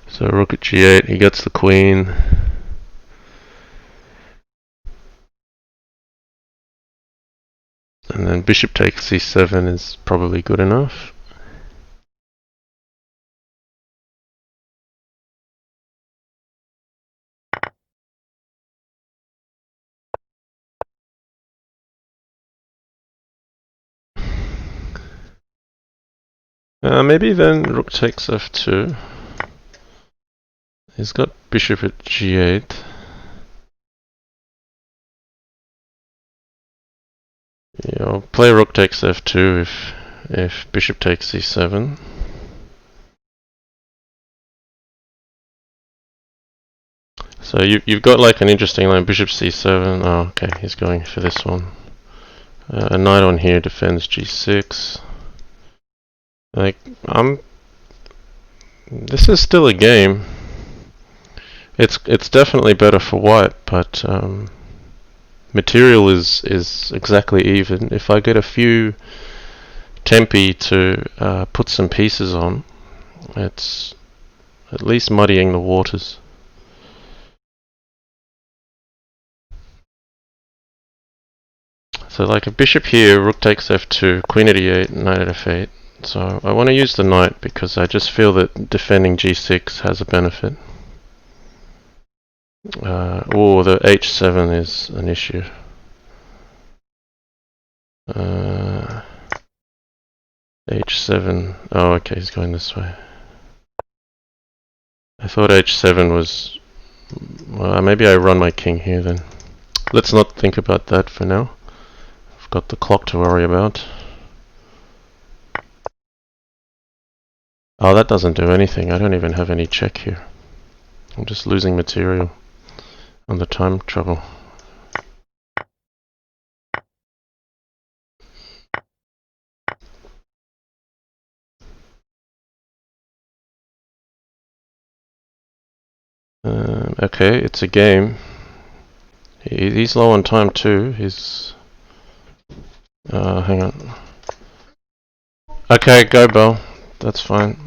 So rook at g8, he gets the queen. And then bishop takes c7 is probably good enough. Maybe then rook takes f2. He's got bishop at g8. Yeah, I'll play rook takes f2 if bishop takes c7. So you've got like an interesting line, bishop c7. Oh, okay, he's going for this one. A knight on here defends g6. Like, this is still a game. It's definitely better for white, but material is exactly even. If I get a few tempi to put some pieces on, it's at least muddying the waters. So like a bishop here, rook takes f2, queen at e8, knight at f8. So I want to use the knight because I just feel that defending g6 has a benefit. Or the h7 is an issue. H7. Oh, okay, he's going this way. I thought h7 was... Well, maybe I run my king here then. Let's not think about that for now. I've got the clock to worry about. Oh, that doesn't do anything. I don't even have any check here. I'm just losing material on the time trouble. Okay, it's a game. He's low on time too. He's... hang on. Okay, go Bell. That's fine.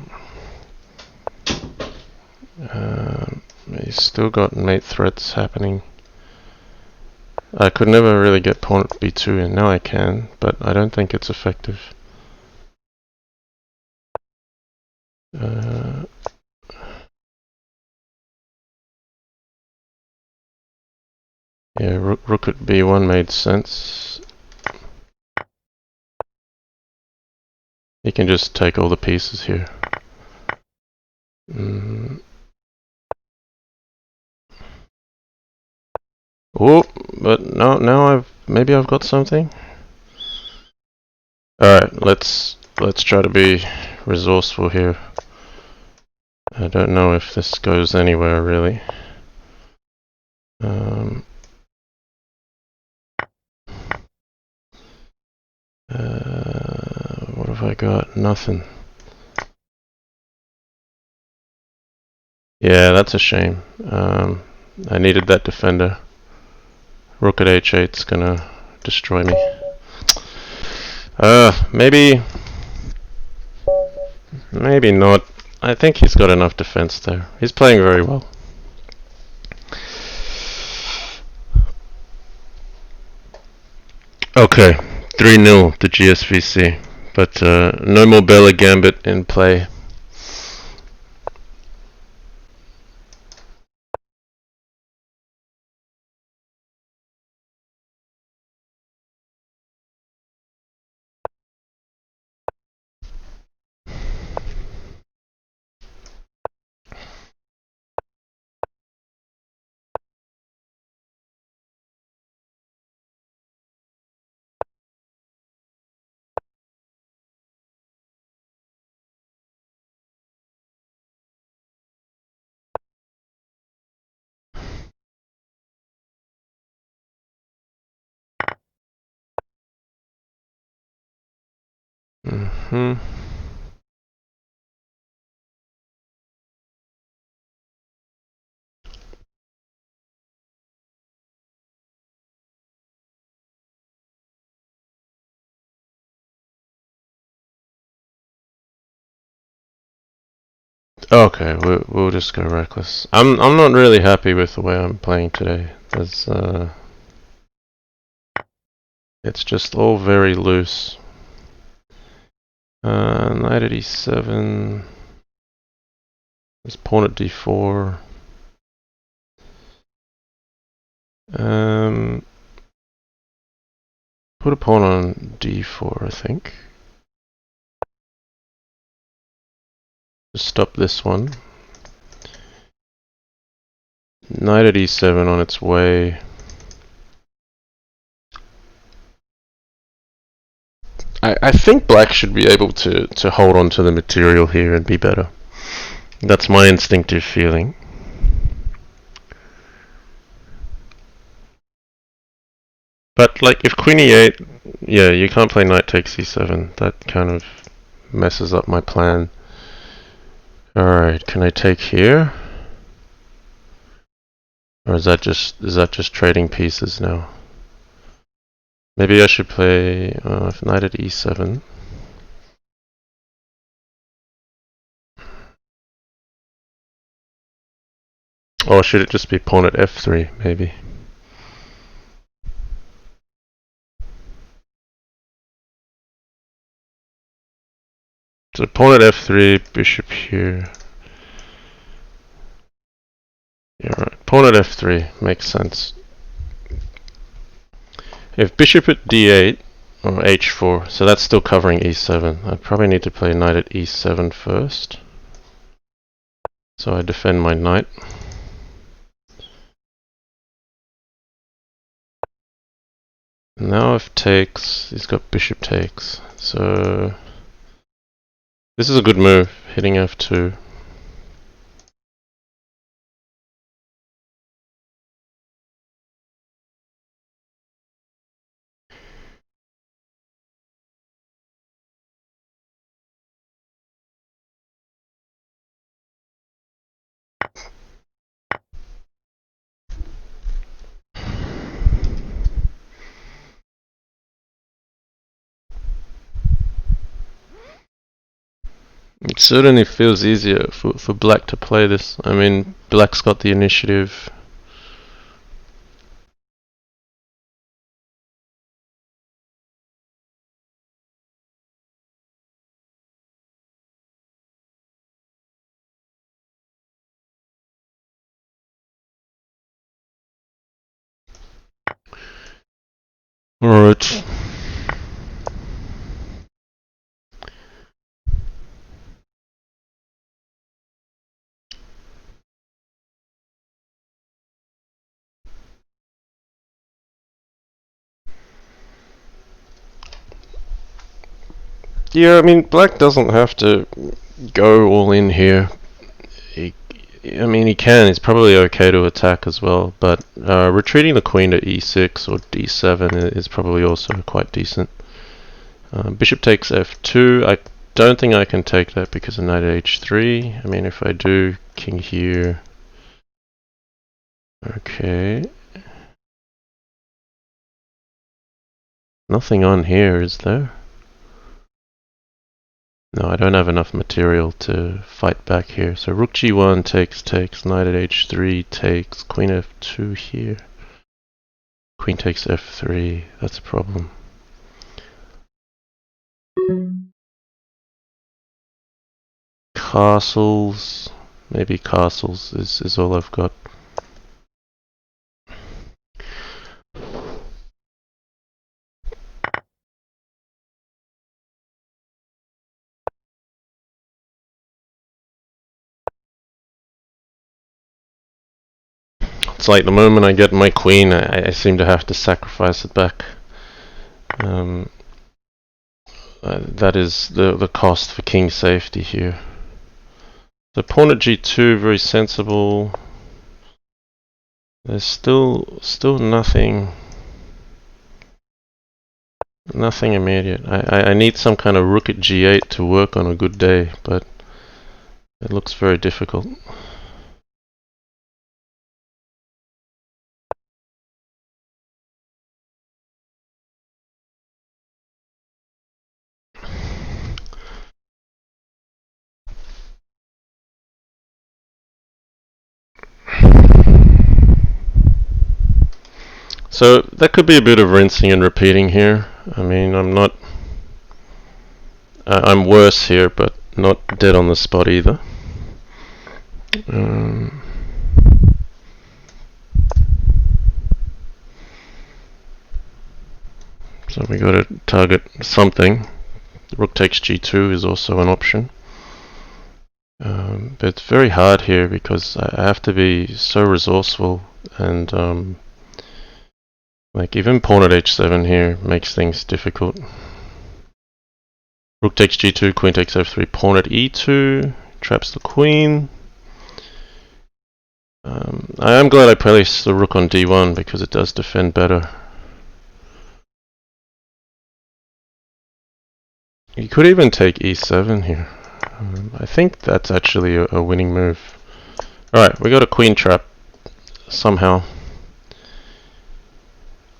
He's still got mate threats happening. I could never really get pawn at b2 in. Now I can, but I don't think it's effective. Yeah, rook at b1 made sense. He can just take all the pieces here. Oh, but no, now maybe I've got something. Alright, let's try to be resourceful here. I don't know if this goes anywhere really. What have I got? Nothing. Yeah, that's a shame. I needed that defender. Rook at h8 is gonna destroy me. Maybe not. I think he's got enough defense there. He's playing very well. Okay, 3-0 to GSVC, but no more Bella Gambit in play. Okay, we'll just go reckless. I'm not really happy with the way I'm playing today. It's just all very loose. Knight at e7. There's pawn at d4. Put a pawn on d4, I think. Just stop this one. Knight at e7 on its way. I think black should be able to hold on to the material here and be better. That's my instinctive feeling. But like if queen e8, yeah, you can't play knight takes e7. That kind of messes up my plan. Alright, can I take here? Or is that just trading pieces now? Maybe I should play knight at e7. Or should it just be pawn at f3, maybe? So pawn at f3, bishop here. Yeah, right. Pawn at f3 makes sense. If bishop at d8 or h4, so that's still covering e7. I probably need to play knight at e7 first. So I defend my knight. Now if takes, he's got bishop takes. So this is a good move, hitting f2. It certainly feels easier for black to play this. I mean, black's got the initiative. Alright. Yeah, I mean, black doesn't have to go all in here. I mean, he can. It's probably okay to attack as well, but retreating the queen to e6 or d7 is probably also quite decent. Bishop takes f2. I don't think I can take that because of knight at h3. I mean, if I do, king here. Okay. Nothing on here, is there? No, I don't have enough material to fight back here. So rook g1 takes, knight at h3 takes, queen f2 here. Queen takes f3, that's a problem. Castles, maybe castles is all I've got. It's like the moment I get my queen, I seem to have to sacrifice it back. That is the cost for king safety here. So pawn at g2, very sensible. There's still nothing immediate. I need some kind of rook at g8 to work on a good day, but it looks very difficult. So that could be a bit of rinsing and repeating here. I mean, I'm worse here, but not dead on the spot either. So we got to target something. Rook takes g2 is also an option. But it's very hard here because I have to be so resourceful, and like even pawn at h7 here makes things difficult. Rook takes g2, queen takes f3, pawn at e2, traps the queen. I am glad I placed the rook on d1 because it does defend better. You could even take e7 here. I think that's actually a winning move. Alright, we got a queen trap somehow.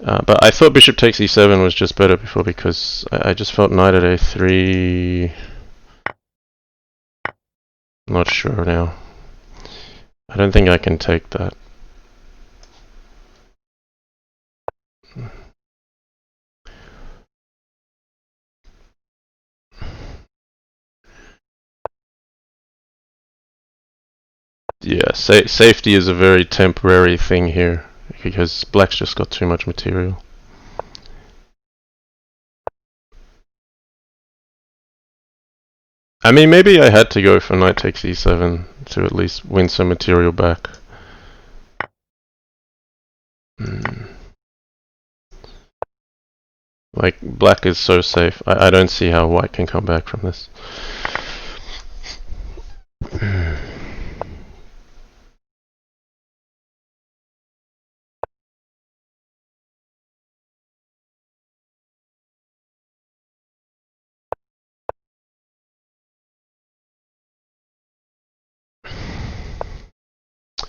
But I thought bishop takes e7 was just better before, because I just felt knight at a3. Not sure now. I don't think I can take that. Yeah, safety is a very temporary thing here, because black's just got too much material. I mean, maybe I had to go for knight takes e7 to at least win some material back. Like, black is so safe. I don't see how white can come back from this.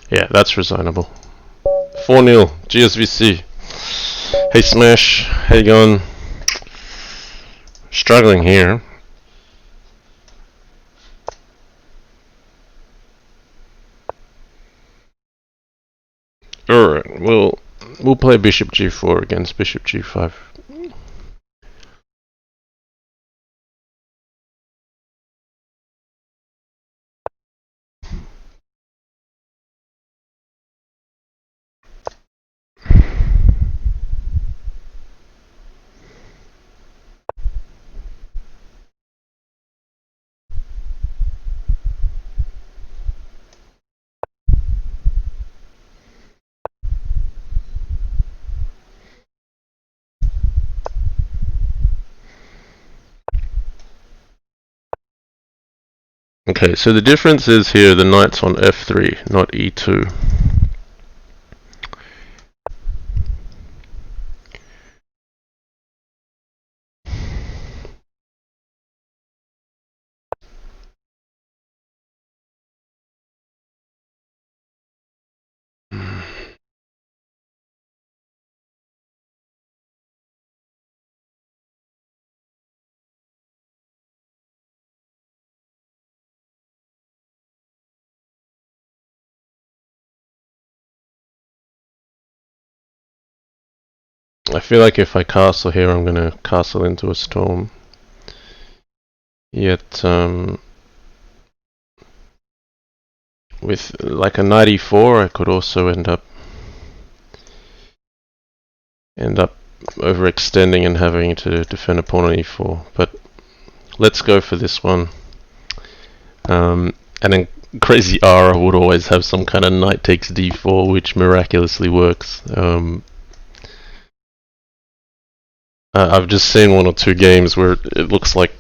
Yeah, that's resignable. 4-0, GSVC. Hey Smash, how you going? Struggling here. Alright, we'll play bishop g4 against bishop g5. Okay, so the difference is here the knight's on f3, not e2. I feel like if I castle here, I'm gonna castle into a storm. Yet, with like a knight e4, I could also end up overextending and having to defend a pawn on e4. But let's go for this one. And then Crazy Ara would always have some kind of knight takes d4, which miraculously works. I've just seen one or two games where it looks like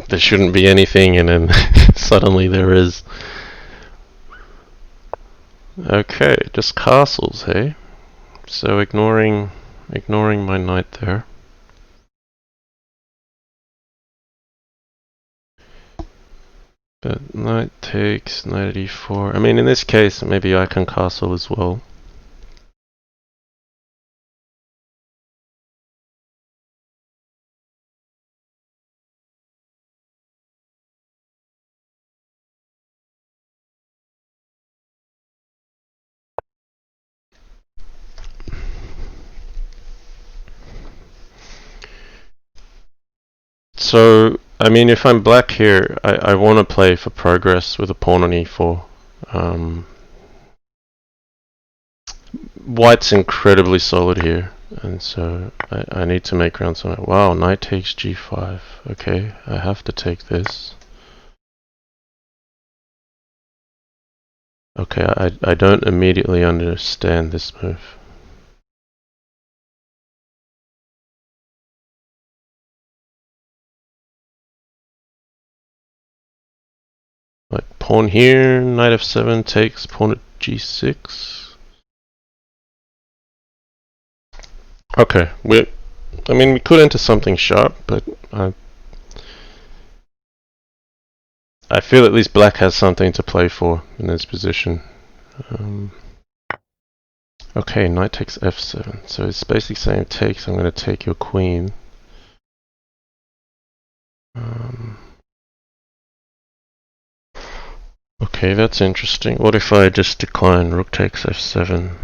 there shouldn't be anything, and then suddenly there is. Okay, just castles, hey? So ignoring my knight there. But knight takes, knight at e4. I mean, in this case, maybe I can castle as well. So, I mean, if I'm black here, I want to play for progress with a pawn on e4. White's incredibly solid here, and so I need to make rounds on it. Wow, knight takes g5. Okay, I have to take this. Okay, I don't immediately understand this move. Like pawn here, knight f7 takes pawn at g6. Okay, I mean we could enter something sharp, but I feel at least black has something to play for in this position. Okay, knight takes f7. So it's basically saying takes, I'm going to take your queen. Okay, that's interesting. What if I just decline rook takes f7?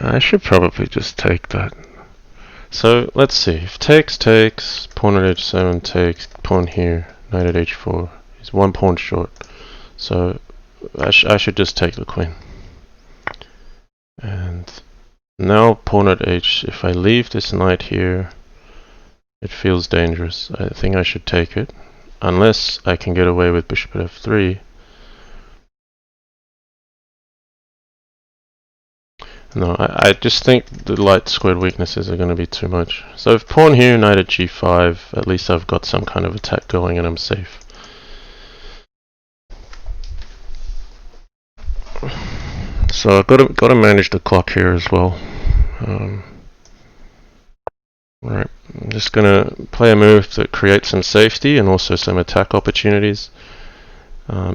I should probably just take that. So let's see. If takes, pawn at h7 takes, pawn here, knight at h4. He's one pawn short. So I should just take the queen. And now pawn at h. If I leave this knight here, it feels dangerous. I think I should take it. Unless I can get away with bishop at f3. No, I just think the light squared weaknesses are going to be too much. So if pawn here, knight at g5, at least I've got some kind of attack going and I'm safe. So I've got to manage the clock here as well. Alright, I'm just going to play a move that creates some safety and also some attack opportunities.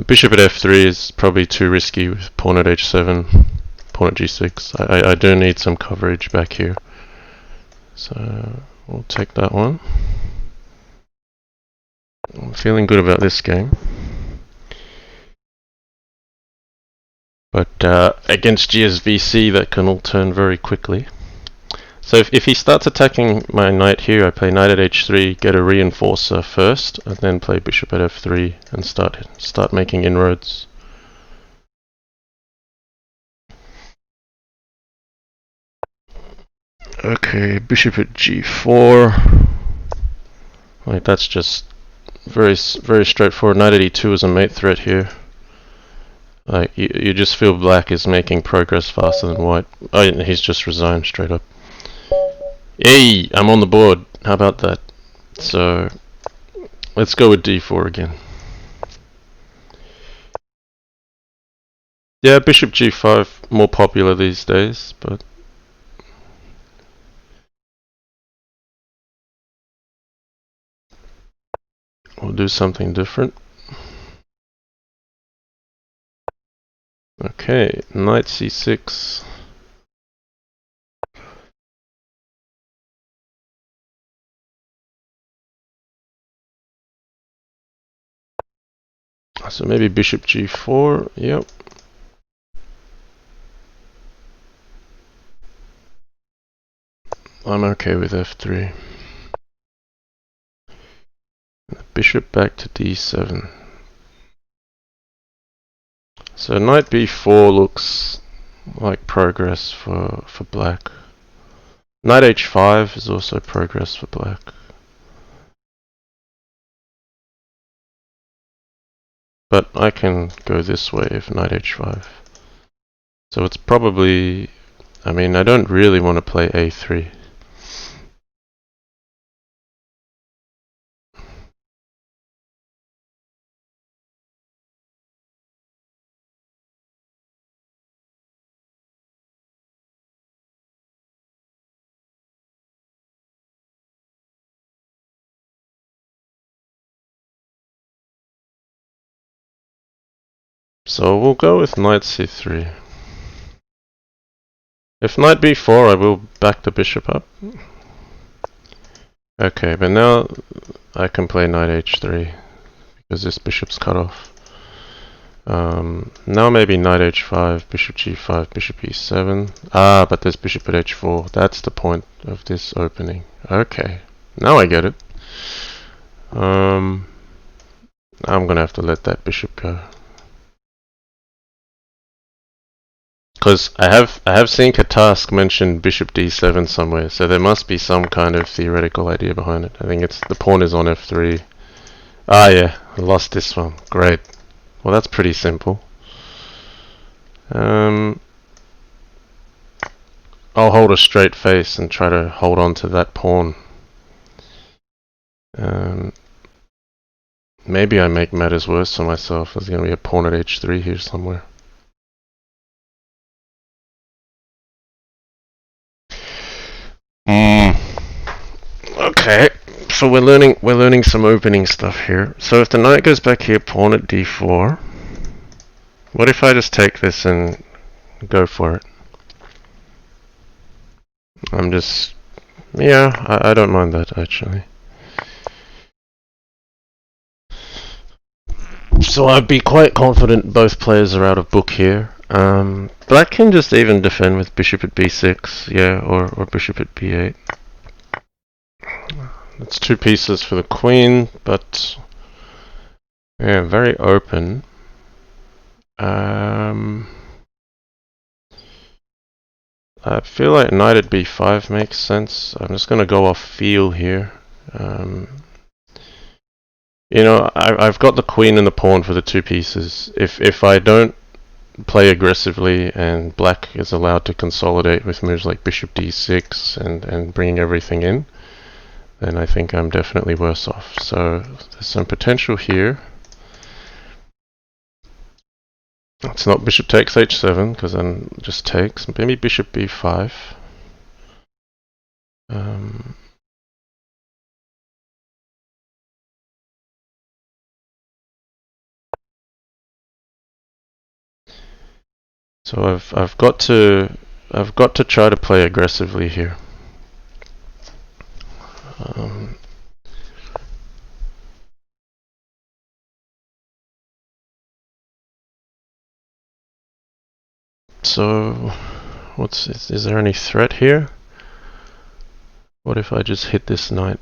Bishop at f3 is probably too risky with pawn at h7. Pawn at g6. I do need some coverage back here. So we'll take that one. I'm feeling good about this game. But against gsvc that can all turn very quickly. So if he starts attacking my knight here, I play knight at h3, get a reinforcer first, and then play bishop at f3 and start making inroads. Okay, bishop at g4. Like that's just very straightforward. Knight at e2 is a mate threat here. Like you just feel black is making progress faster than white. Oh, he's just resigned straight up. Yay! I'm on the board. How about that? So let's go with d4 again. Yeah, bishop g5 more popular these days, but we'll do something different. Okay, knight c6. So maybe bishop g4. Yep. I'm okay with f3. Bishop back to d7. So knight b4 looks like progress for black. Knight h5 is also progress for black. But I can go this way if knight h5. So it's probably... I mean, I don't really want to play a3. So we'll go with knight c3. If knight b4, I will back the bishop up. Okay, but now I can play knight h3 because this bishop's cut off. Now maybe knight h5, bishop g5, bishop e7. Ah, but there's bishop at h4. That's the point of this opening. Okay, now I get it. I'm gonna have to let that bishop go. Because I have seen Katask mention bishop d7 somewhere, so there must be some kind of theoretical idea behind it. I think it's the pawn is on f3. Ah yeah, I lost this one. Great. Well, that's pretty simple. I'll hold a straight face and try to hold on to that pawn. Maybe I make matters worse for myself. There's going to be a pawn at h3 here somewhere. Okay, so we're learning some opening stuff here. So if the knight goes back here, pawn at d4. What if I just take this and go for it? I don't mind that actually. So I'd be quite confident both players are out of book here. Black can just even defend with bishop at b6, yeah, or bishop at b8. That's two pieces for the queen, but yeah, very open. I feel like knight at b5 makes sense. I'm just going to go off feel here. I've got the queen and the pawn for the two pieces. If I don't play aggressively and black is allowed to consolidate with moves like bishop d6 and bringing everything in, then I think I'm definitely worse off. So there's some potential here. It's not bishop takes h7 because then just takes. Maybe bishop b5. So I've got to try to play aggressively here. So is there any threat here? What if I just hit this knight?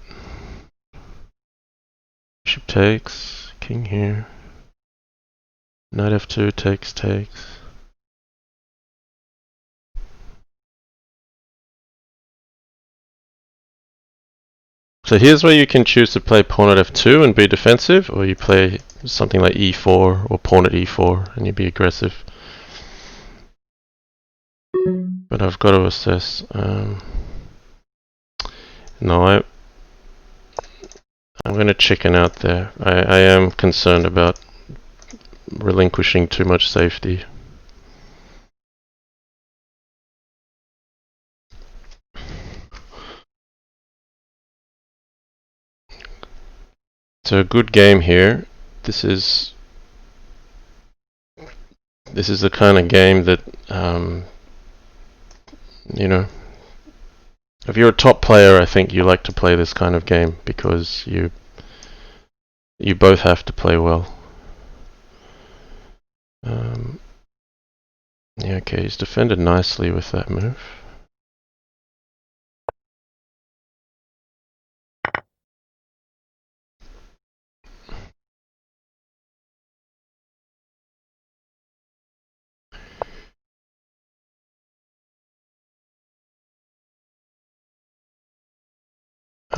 Bishop takes, king here. Knight f2 takes. So here's where you can choose to play pawn at f2 and be defensive, or you play something like e4 or pawn at e4 and you be aggressive. But I've got to assess. No, I'm going to chicken out there. I am concerned about relinquishing too much safety. So a good game here. This is the kind of game that if you're a top player, I think you like to play this kind of game because you both have to play well. Yeah, okay, he's defended nicely with that move.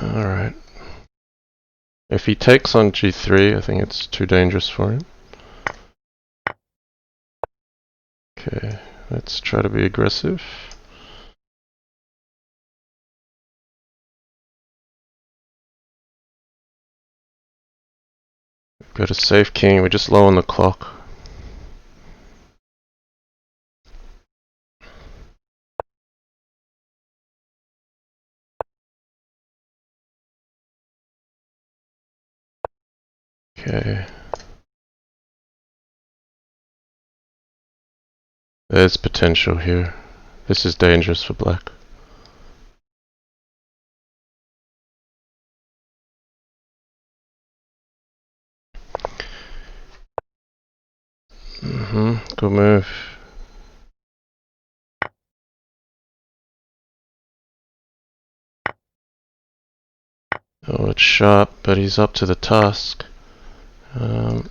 Alright. If he takes on g3, I think it's too dangerous for him. Okay, let's try to be aggressive. Got a safe king, we're just low on the clock. Okay. There's potential here. This is dangerous for black. Good move. Oh, it's sharp, but he's up to the task. I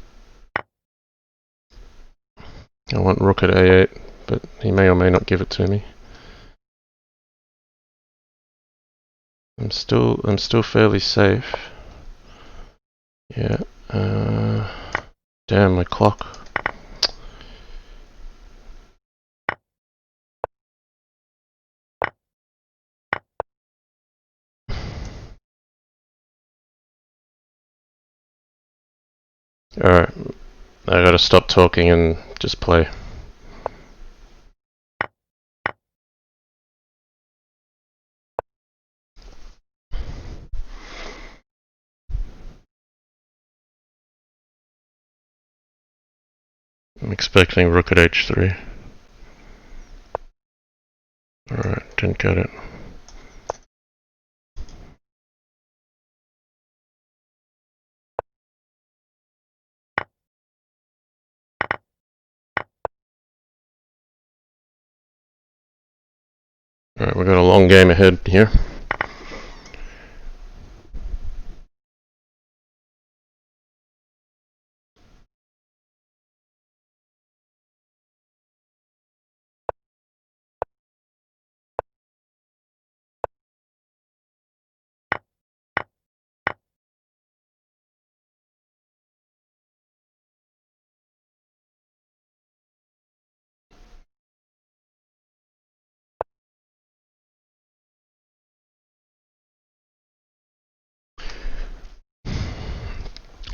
want rook at a8, but he may or may not give it to me. I'm still fairly safe. Yeah. Damn, my clock. Alright, I gotta stop talking and just play. I'm expecting rook at h3. Alright, didn't get it. Alright, we've got a long game ahead here.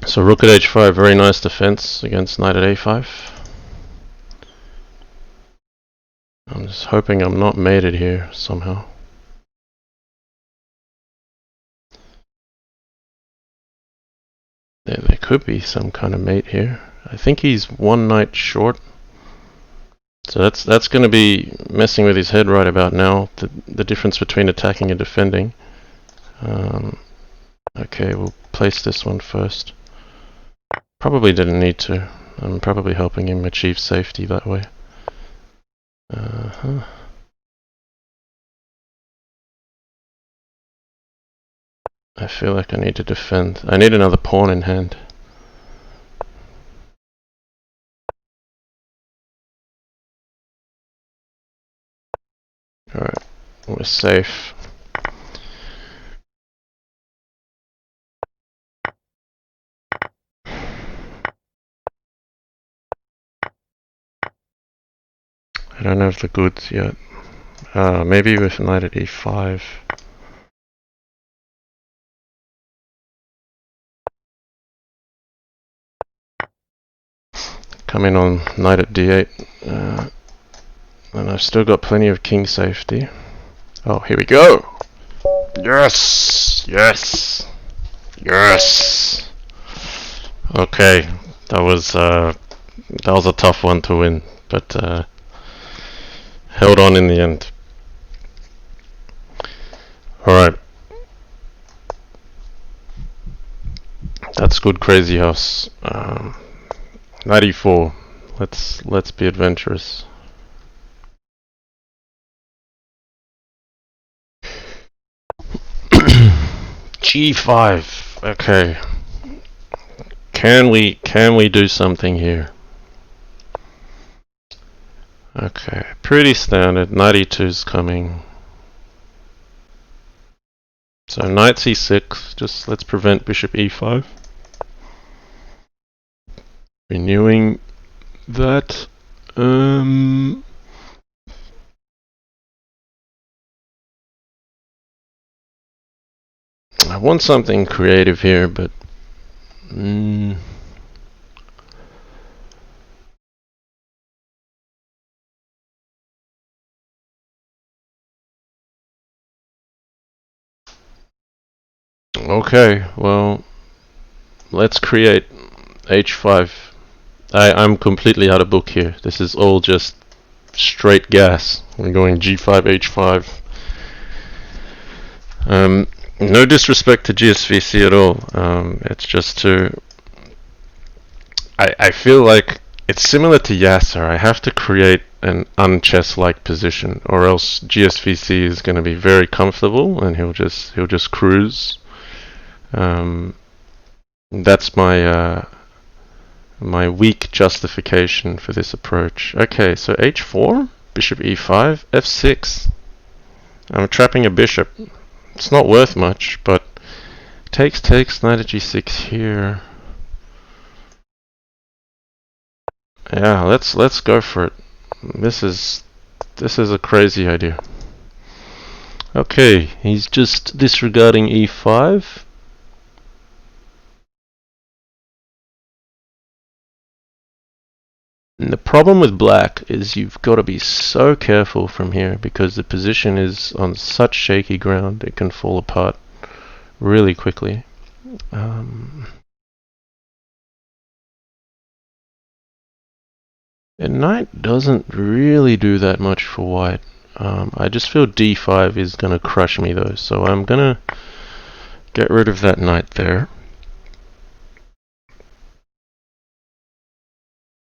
So rook at h5, very nice defense against knight at a5. I'm just hoping I'm not mated here somehow. There could be some kind of mate here. I think he's one knight short. So that's going to be messing with his head right about now. The difference between attacking and defending. Okay, we'll place this one first. Probably didn't need to. I'm probably helping him achieve safety that way. I feel like I need to defend. I need another pawn in hand. Alright, we're safe. I don't have the goods yet. Maybe with knight at e5. Come in on knight at d8. And I've still got plenty of king safety. Oh, here we go! Yes! Yes! Yes! Okay, that was a tough one to win, but held on in the end. Alright. That's good, Crazy House. 94. Let's be adventurous. G5. Okay. Can we do something here? Okay, pretty standard. Knight e2's coming. So knight c6. Just let's prevent bishop e5. Renewing that. I want something creative here, but okay, well, let's create h5. I'm completely out of book here. This is all just straight gas. We're going g5, h5. No disrespect to gsvc at all. It's just to... I feel like it's similar to Yasser. I have to create an un-chess-like position, or else gsvc is going to be very comfortable and he'll just cruise. That's my my weak justification for this approach. Okay, so h4, bishop e5, f6. I'm trapping a bishop. It's not worth much, but takes, knight at g6 here. Yeah, let's go for it. This is a crazy idea. Okay, he's just disregarding e5. And the problem with black is you've got to be so careful from here because the position is on such shaky ground it can fall apart really quickly. And knight doesn't really do that much for white. I just feel d5 is going to crush me though, so I'm going to get rid of that knight there.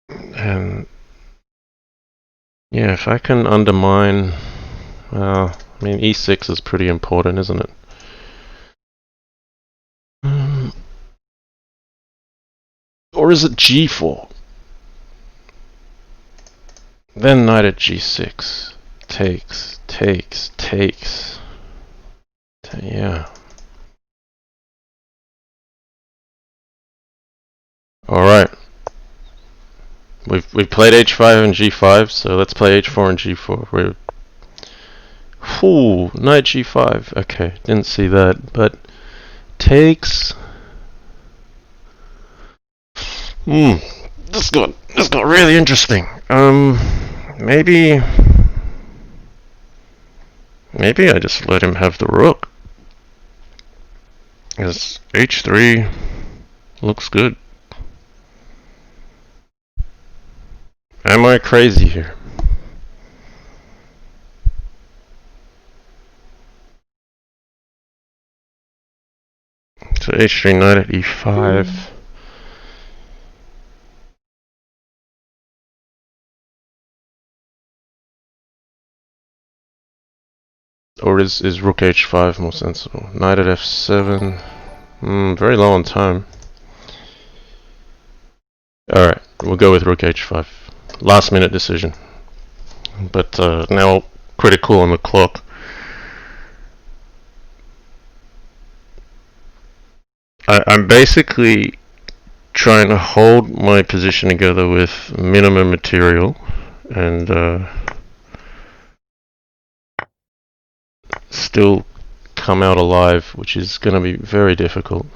And yeah, if I can undermine, well, I mean e6 is pretty important, isn't it? Or is it g4? Then knight at g6. Takes. Yeah. Alright. We've played h5 and g5, so let's play h4 and g4. Knight g5. Okay, didn't see that, but takes. This got really interesting. Maybe I just let him have the rook. Because h3 looks good. Am I crazy here? So h3 knight at e5. Or is rook h5 more sensible? Knight at f7. Very low on time. Alright, we'll go with rook h5. Last minute decision. But now critical on the clock. I'm basically trying to hold my position together with minimum material and still come out alive, which is going to be very difficult.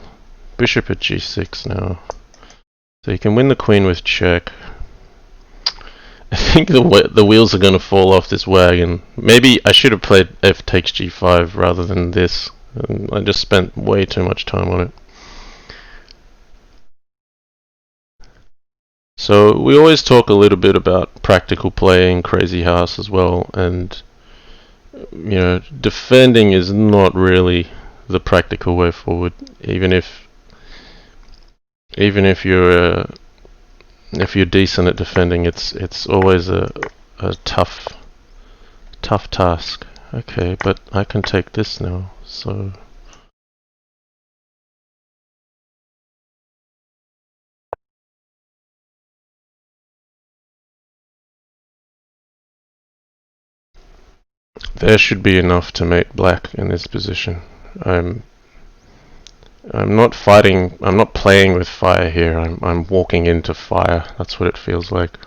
Bishop at g6 now. So you can win the queen with check. I think the wheels are going to fall off this wagon. Maybe I should have played f takes g5 rather than this. I just spent way too much time on it. So we always talk a little bit about practical play in Crazy House as well, and you know, defending is not really the practical way forward. Even if you're decent at defending, it's always a tough task. Okay, but I can take this now, so. There should be enough to make black in this position. I'm not fighting. I'm not playing with fire here. I'm walking into fire. That's what it feels like.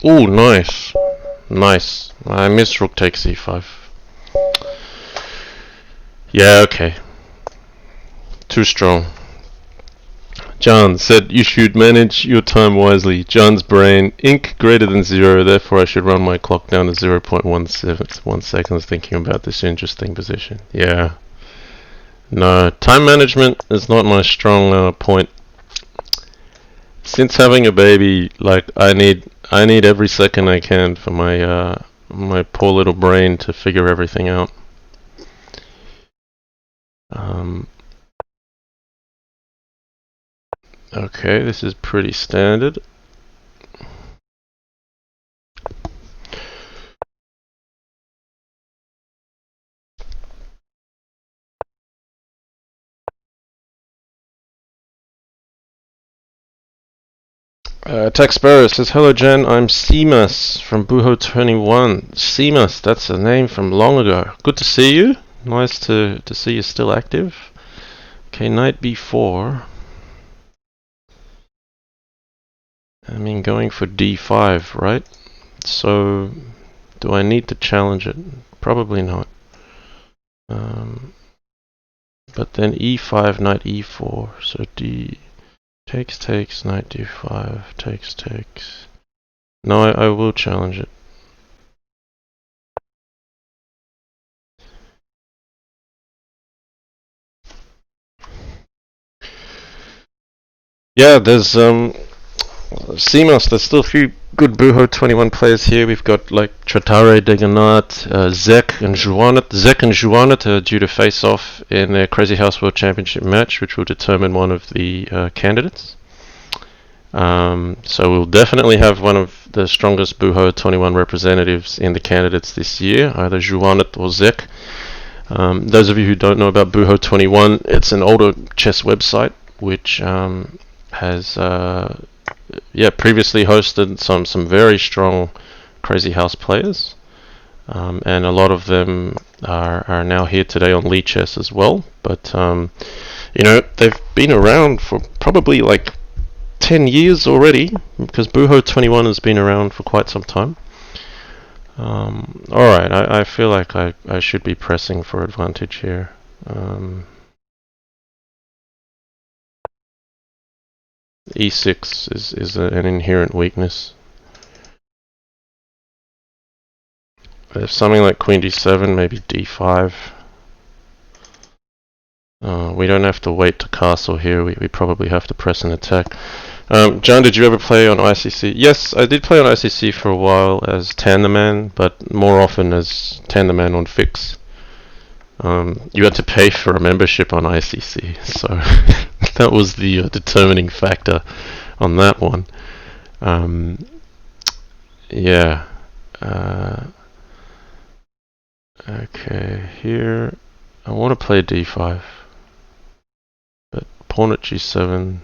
Oh, nice. Nice. I missed rook takes e5. Yeah, okay. Too strong. John said you should manage your time wisely. John's brain, ink greater than 0, therefore I should run my clock down to 0.17 seconds thinking about this interesting position. Yeah. No, time management is not my strong point. Since having a baby, like I need every second I can for my my poor little brain to figure everything out. Okay, this is pretty standard. Taxbaro says, hello Jen, I'm Seamus from Buho21. Seamus, that's a name from long ago. Good to see you. Nice to see you still active. Okay, knight b4. I mean, going for d5, right? So, do I need to challenge it? Probably not. But then e5, knight e4. So d takes, knight d5, takes. No, I will challenge it. Yeah, there's CMOS, there's still a few good Buho21 players here. We've got like Tratare Deganat, Zek and Juanet. Zek and Juanet are due to face off in their Crazy House World Championship match, which will determine one of the candidates. So we'll definitely have one of the strongest Buho21 representatives in the candidates this year, either Juanet or Zek. Those of you who don't know about Buho21, it's an older chess website which has previously hosted some very strong Crazy House players, and a lot of them are now here today on Lee Chess as well. But they've been around for probably like 10 years already, because Buho21 has been around for quite some time. Alright, I feel like I should be pressing for advantage here. E6 is an inherent weakness. If something like Queen D7, maybe D5. We don't have to wait to castle here, we probably have to press an attack. John, did you ever play on ICC? Yes, I did play on ICC for a while as Tanderman, but more often as Tanderman on Fix. You had to pay for a membership on ICC, so that was the determining factor on that one. Okay, here I want to play d5, but pawn at g7.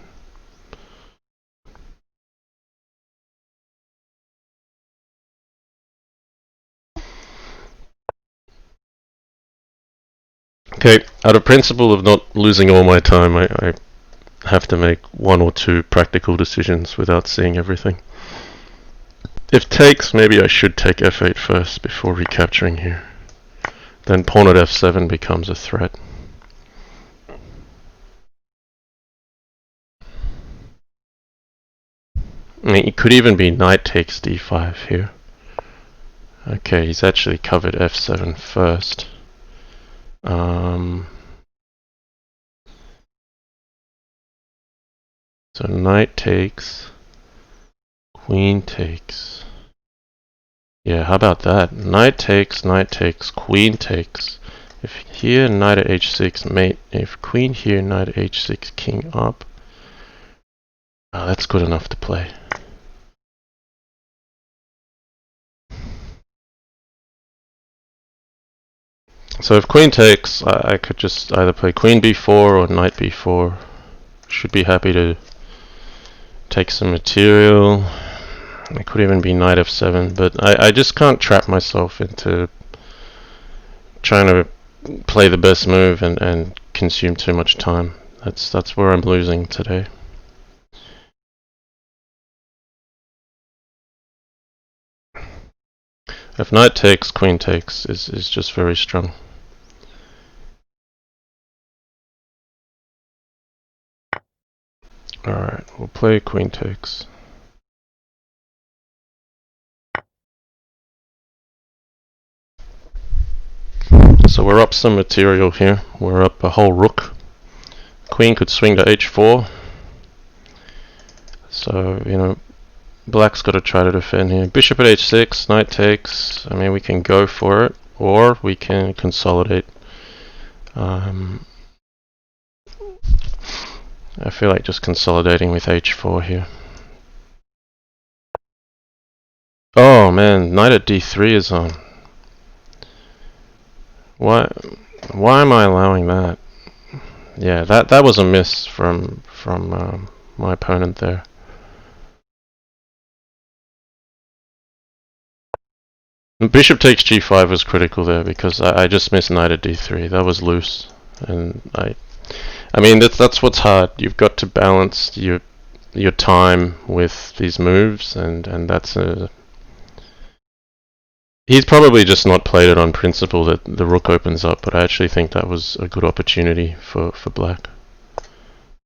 Okay, out of principle of not losing all my time, I have to make one or two practical decisions without seeing everything. If takes, maybe I should take f8 first before recapturing here. Then pawn at f7 becomes a threat. I mean, it could even be knight takes d5 here. Okay, he's actually covered f7 first. So knight takes, queen takes. Yeah, how about that? Knight takes, queen takes. If here, knight at h6, mate. If queen here, knight at h6, king up. Oh, that's good enough to play. So if queen takes, I could just either play queen b4 or knight b4. Should be happy to take some material. It could even be knight f7, but I just can't trap myself into trying to play the best move and consume too much time. That's where I'm losing today. If knight takes, queen takes is just very strong. Alright, we'll play queen takes. So we're up some material here. We're up a whole rook. Queen could swing to h4. So, black's got to try to defend here. Bishop at h6, knight takes. I mean, we can go for it, or we can consolidate. I feel like just consolidating with h4 here. Oh man, knight at d3 is on. Why am I allowing that? Yeah, that was a miss from my opponent there. Bishop takes g5 was critical there because I just missed knight at d3. That was loose, and I mean that's what's hard. You've got to balance your time with these moves, and that's a. He's probably just not played it on principle that the rook opens up, but I actually think that was a good opportunity for black.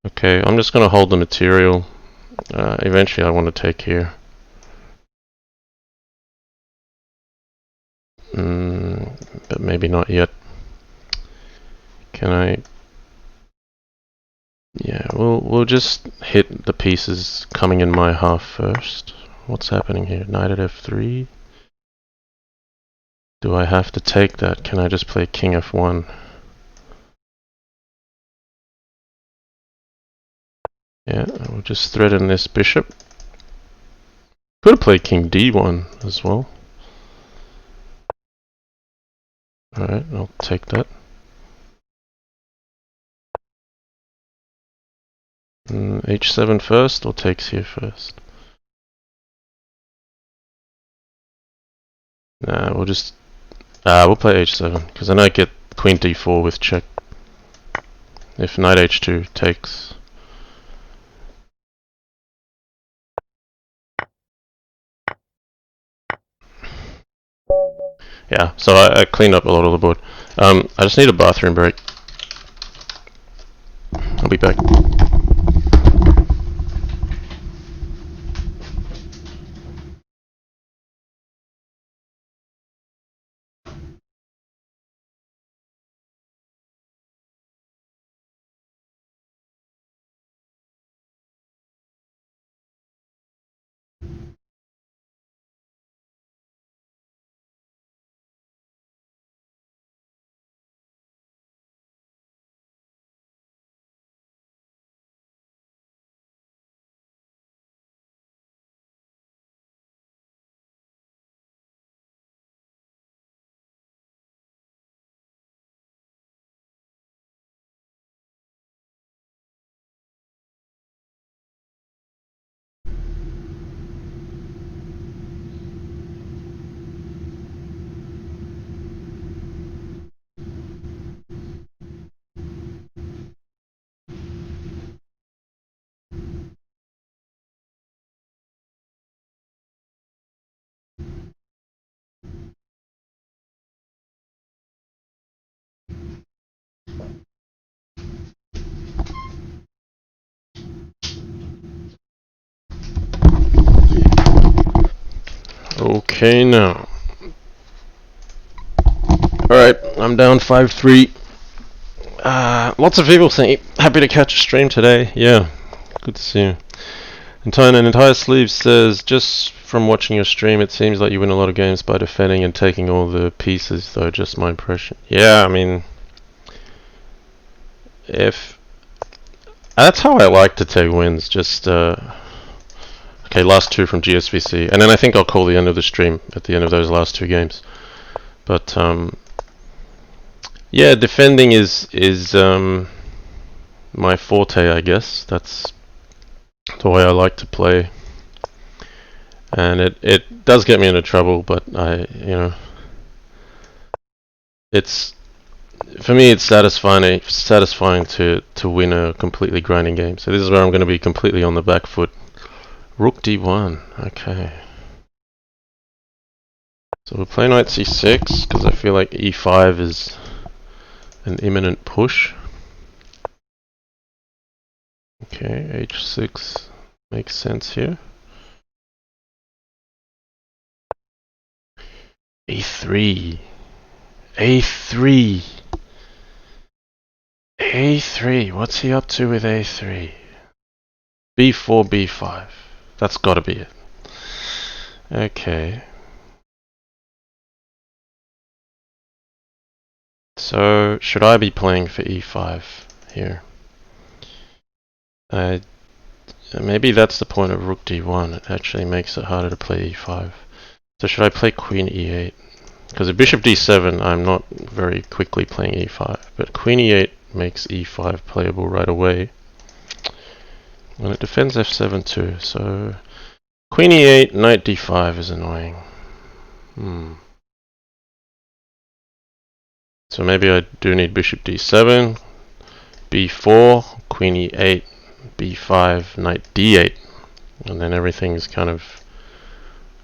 Okay, I'm just going to hold the material. Eventually I want to take here. But maybe not yet. Can I? Yeah, we'll just hit the pieces coming in my half first. What's happening here? Knight at f3. Do I have to take that? Can I just play king f1? Yeah, we'll just threaten this bishop. Could have played king d1 as well. Alright, I'll take that. H7 first, or takes here first? Nah, we'll just... we'll play h7, because then I get queen d4 with check. If knight h2 takes... Yeah, so I cleaned up a lot of the board. I just need a bathroom break. I'll be back. Okay, now. Alright, I'm down 5-3. Lots of people saying, happy to catch a stream today. Yeah, good to see you. An entire sleeve says, just from watching your stream, it seems like you win a lot of games by defending and taking all the pieces, though, just my impression. Yeah, I mean, if... That's how I like to take wins, just... Okay, last two from GSVC, and then I think I'll call the end of the stream at the end of those last two games. But yeah, defending is my forte, I guess. That's the way I like to play, and it does get me into trouble. But it's for me it's satisfying to win a completely grinding game. So this is where I'm going to be completely on the back foot. Rook d1, okay. So we'll play knight c6, because I feel like e5 is an imminent push. Okay, h6 makes sense here. a3. a3. a3, what's he up to with a3? b4, b5. That's gotta be it. Okay. So, should I be playing for e5 here? Maybe that's the point of rook d1. It actually makes it harder to play e5. So should I play queen e8? Because at bishop d7, I'm not very quickly playing e5. But queen e8 makes e5 playable right away. And it defends f7 too, so... Queen e8, knight d5 is annoying. So maybe I do need bishop d7, b4, queen e8, b5, knight d8, and then everything's kind of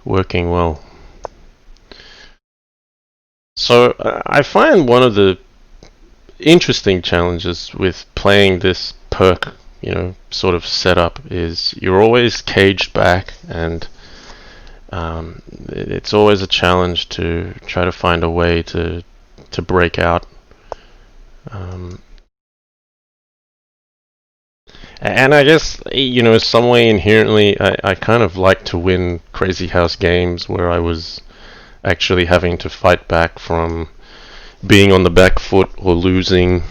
working well. So I find one of the interesting challenges with playing this perk, sort of setup is you're always caged back, and it's always a challenge to try to find a way to break out. And I guess, some way inherently, I kind of like to win Crazy House games where I was actually having to fight back from being on the back foot or losing.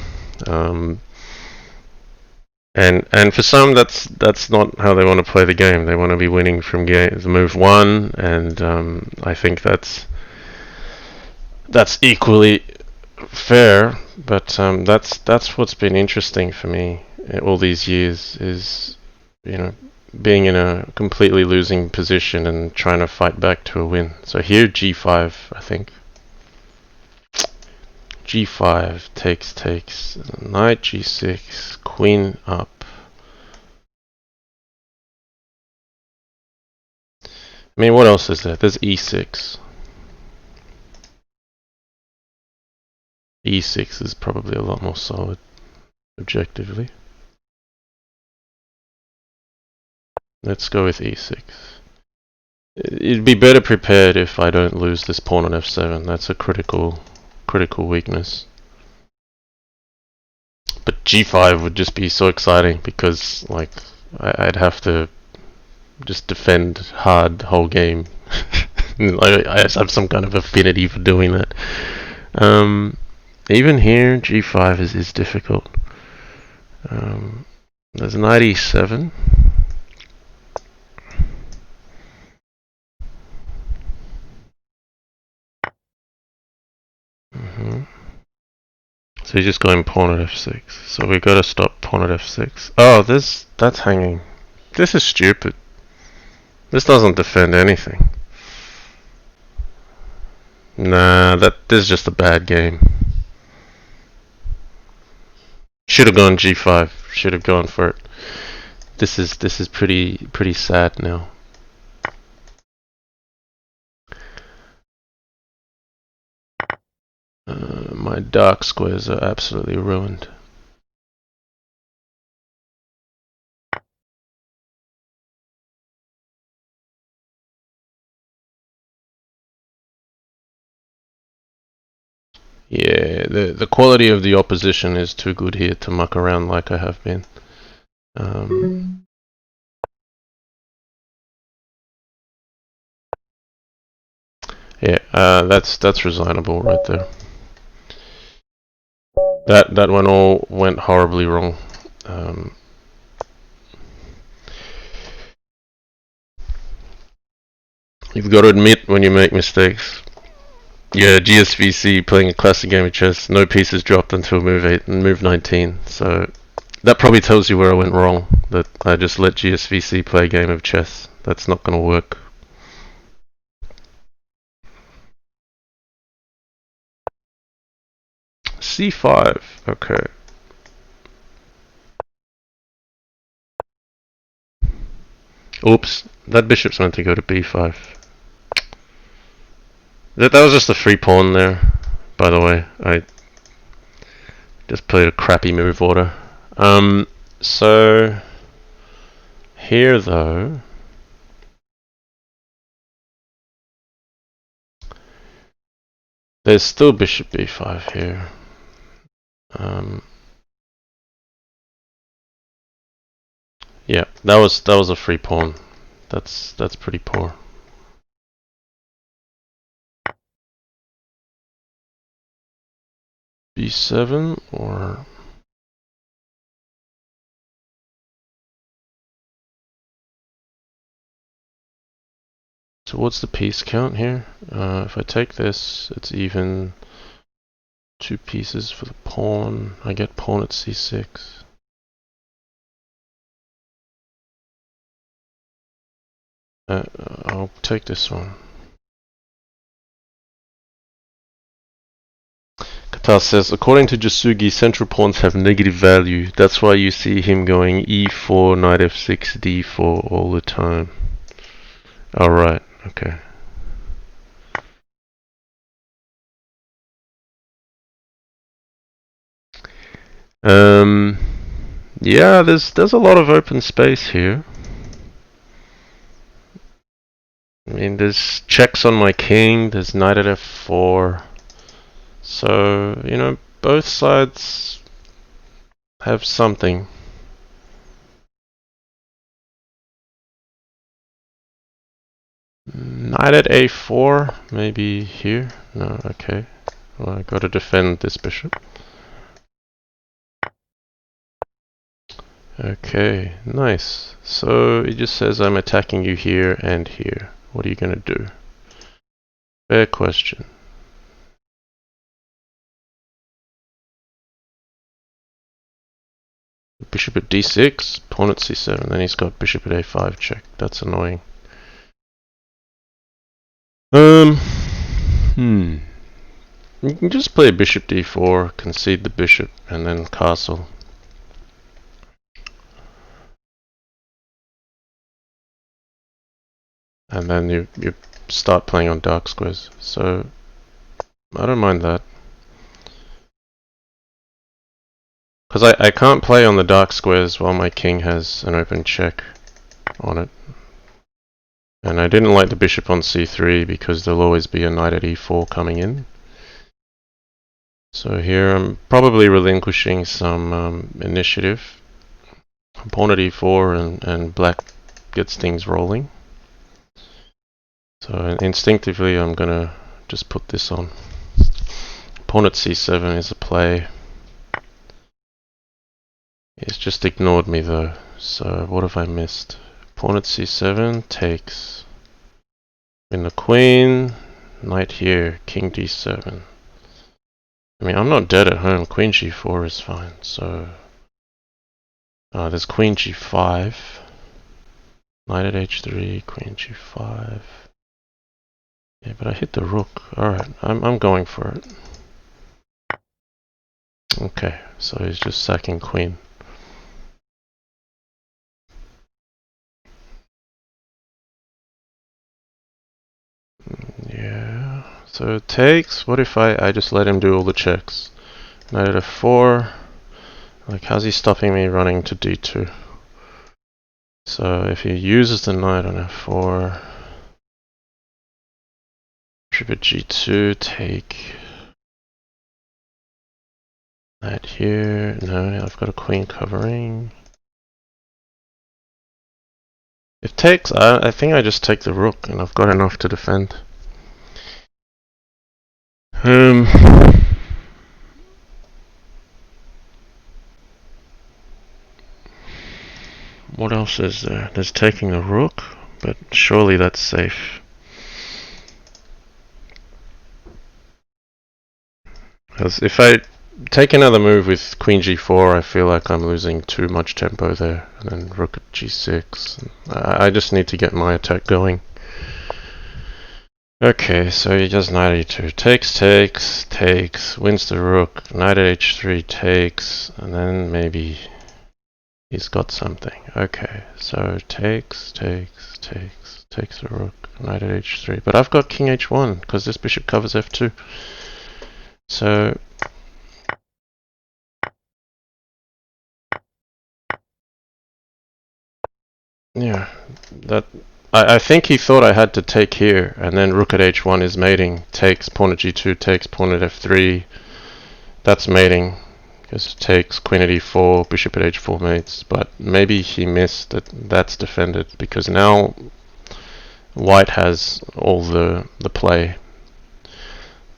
And for some, that's not how they want to play the game. They want to be winning from move one, and I think that's equally fair. But that's what's been interesting for me all these years is, being in a completely losing position and trying to fight back to a win. So here g5, I think. g5 takes, knight g6, queen up. I mean, what else is there? There's e6. e6 is probably a lot more solid, objectively. Let's go with e6. It'd be better prepared if I don't lose this pawn on f7. That's a critical weakness. But g5 would just be so exciting because, like, I'd have to just defend hard the whole game. I have some kind of affinity for doing that. Even here, g5 is difficult. There's knight e7. So you're just going pawn at f6. So we gotta stop pawn at f6. Oh, that's hanging. This is stupid. This doesn't defend anything. Nah, this is just a bad game. Should have gone g5. Should have gone for it. This is pretty sad now. My dark squares are absolutely ruined. Yeah, the quality of the opposition is too good here to muck around like I have been. Yeah, that's resignable right there. That one all went horribly wrong. You've got to admit when you make mistakes. Yeah, gsvc, playing a classic game of chess, no pieces dropped until move 8 and move 19. So that probably tells you where I went wrong, that I just let gsvc play a game of chess. That's not going to work. c5, okay. Oops, that bishop's meant to go to b5. That was just a free pawn there, by the way. I just played a crappy move order. So here though, there's still bishop b5 here. Yeah, that was a free pawn. That's pretty poor. b7 or so what's the piece count here? If I take this, it's even 2 pieces for the pawn. I get pawn at c6. I'll take this one. Tas says, according to Jasugi, central pawns have negative value. That's why you see him going e4, knight f6, d4 all the time. Alright, okay. Yeah, there's a lot of open space here. I mean, there's checks on my king, there's knight at f4. So, you know, both sides have something. Knight at a4, maybe here? No, okay. Well, I gotta defend this bishop. Okay, nice. So it just says I'm attacking you here and here. What are you gonna do? Fair question. Bishop at d6, pawn at c7, then he's got bishop at a5 check. That's annoying. You can just play bishop d4, concede the bishop, and then castle. And then you start playing on dark squares. So I don't mind that. Because I can't play on the dark squares while my king has an open check on it. And I didn't like the bishop on c3 because there'll always be a knight at e4 coming in. So here I'm probably relinquishing some initiative. Pawn at e4 and black gets things rolling. So instinctively I'm gonna just put this on. Pawn at c7 is a play. He's just ignored me though, so what have I missed? Pawn at c7 takes. Win the queen, knight here, king d7. I mean, I'm not dead at home, queen g4 is fine, so... there's queen g5. Knight at h3, queen g5. Yeah, but I hit the rook. Alright, I'm going for it. Okay, so he's just sacking queen. Yeah, so it takes. What if I just let him do all the checks? Knight at f4. Like, how's he stopping me running to d2? So if he uses the knight on f4, bishop at g2, take. Knight here. No, I've got a queen covering. If takes, I think I just take the rook, and I've got enough to defend. What else is there? There's taking the rook, but surely that's safe. Because if I take another move with queen g4, I feel like I'm losing too much tempo there. And then rook at g6. I just need to get my attack going. Okay, so he does knight e2. Takes, wins the rook. Knight at h3 takes, and then maybe he's got something. Okay, so takes the rook. Knight at h3. But I've got king h1, because this bishop covers f2. So yeah, I think he thought I had to take here, and then rook at h1 is mating, takes, pawn at g2 takes, pawn at f3, that's mating, because it takes, queen at e4, bishop at h4 mates, but maybe he missed that that's defended, because now white has all the play.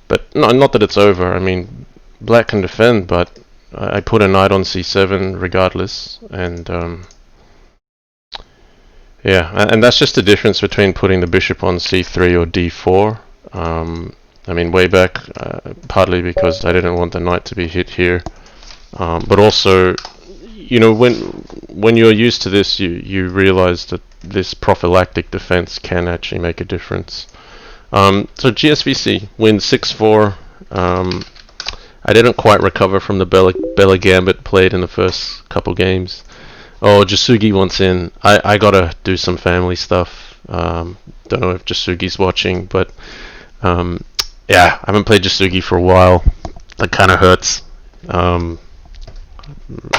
But no, not that it's over. I mean, black can defend, but I put a knight on c7 regardless, and yeah, and that's just the difference between putting the bishop on c3 or d4. I mean, way back, partly because I didn't want the knight to be hit here, but also, you know, when you're used to this, you realize that this prophylactic defense can actually make a difference. So GSVC wins 6-4. I didn't quite recover from the Bella Gambit played in the first couple games. Oh, Jasugi wants in. I gotta do some family stuff. Don't know if Jasugi's watching, but yeah, I haven't played Jasugi for a while. That kind of hurts.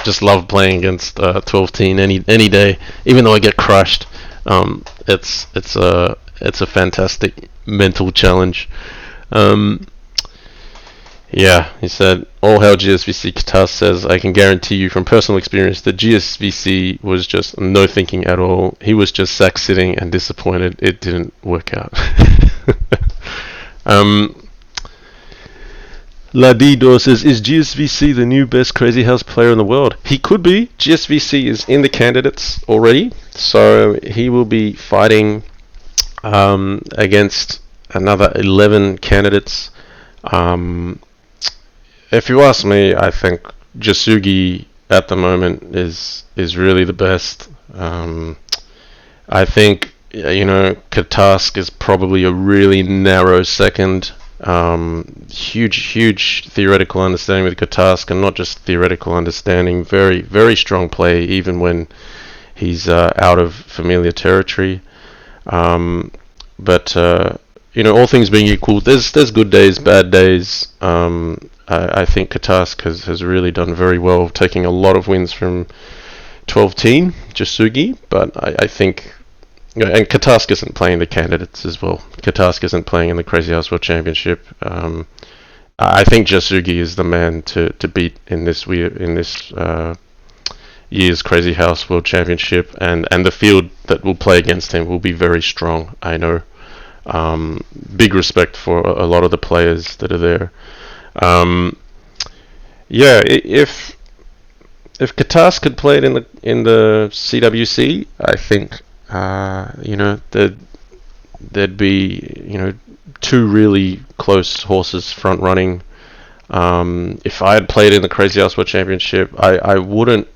Just love playing against 12 teen any day, even though I get crushed. It's a fantastic mental challenge. Yeah, he said, all hail GSVC. Katas says, I can guarantee you from personal experience that GSVC was just no thinking at all. He was just sack sitting and disappointed it didn't work out. Ladido says, is GSVC the new best Crazy House player in the world? He could be. GSVC is in the candidates already, so he will be fighting against another 11 candidates. If you ask me, I think Jasugi at the moment is really the best. I think Katask is probably a really narrow second. Huge theoretical understanding with Katask, and not just theoretical understanding. Very very strong play even when he's out of familiar territory. But all things being equal, there's good days, bad days. I think Katask has really done very well, taking a lot of wins from 12 teen Jasugi, but I think, and Katask isn't playing the candidates as well. Katask isn't playing in the Crazy House World Championship. I think Jasugi is the man to beat in this year's Crazy House World Championship, and the field that will play against him will be very strong. I know. Big respect for a lot of the players that are there. If Katask had played in the CWC, I think there'd be two really close horses front running. If I had played in the Crazy House World Championship, I wouldn't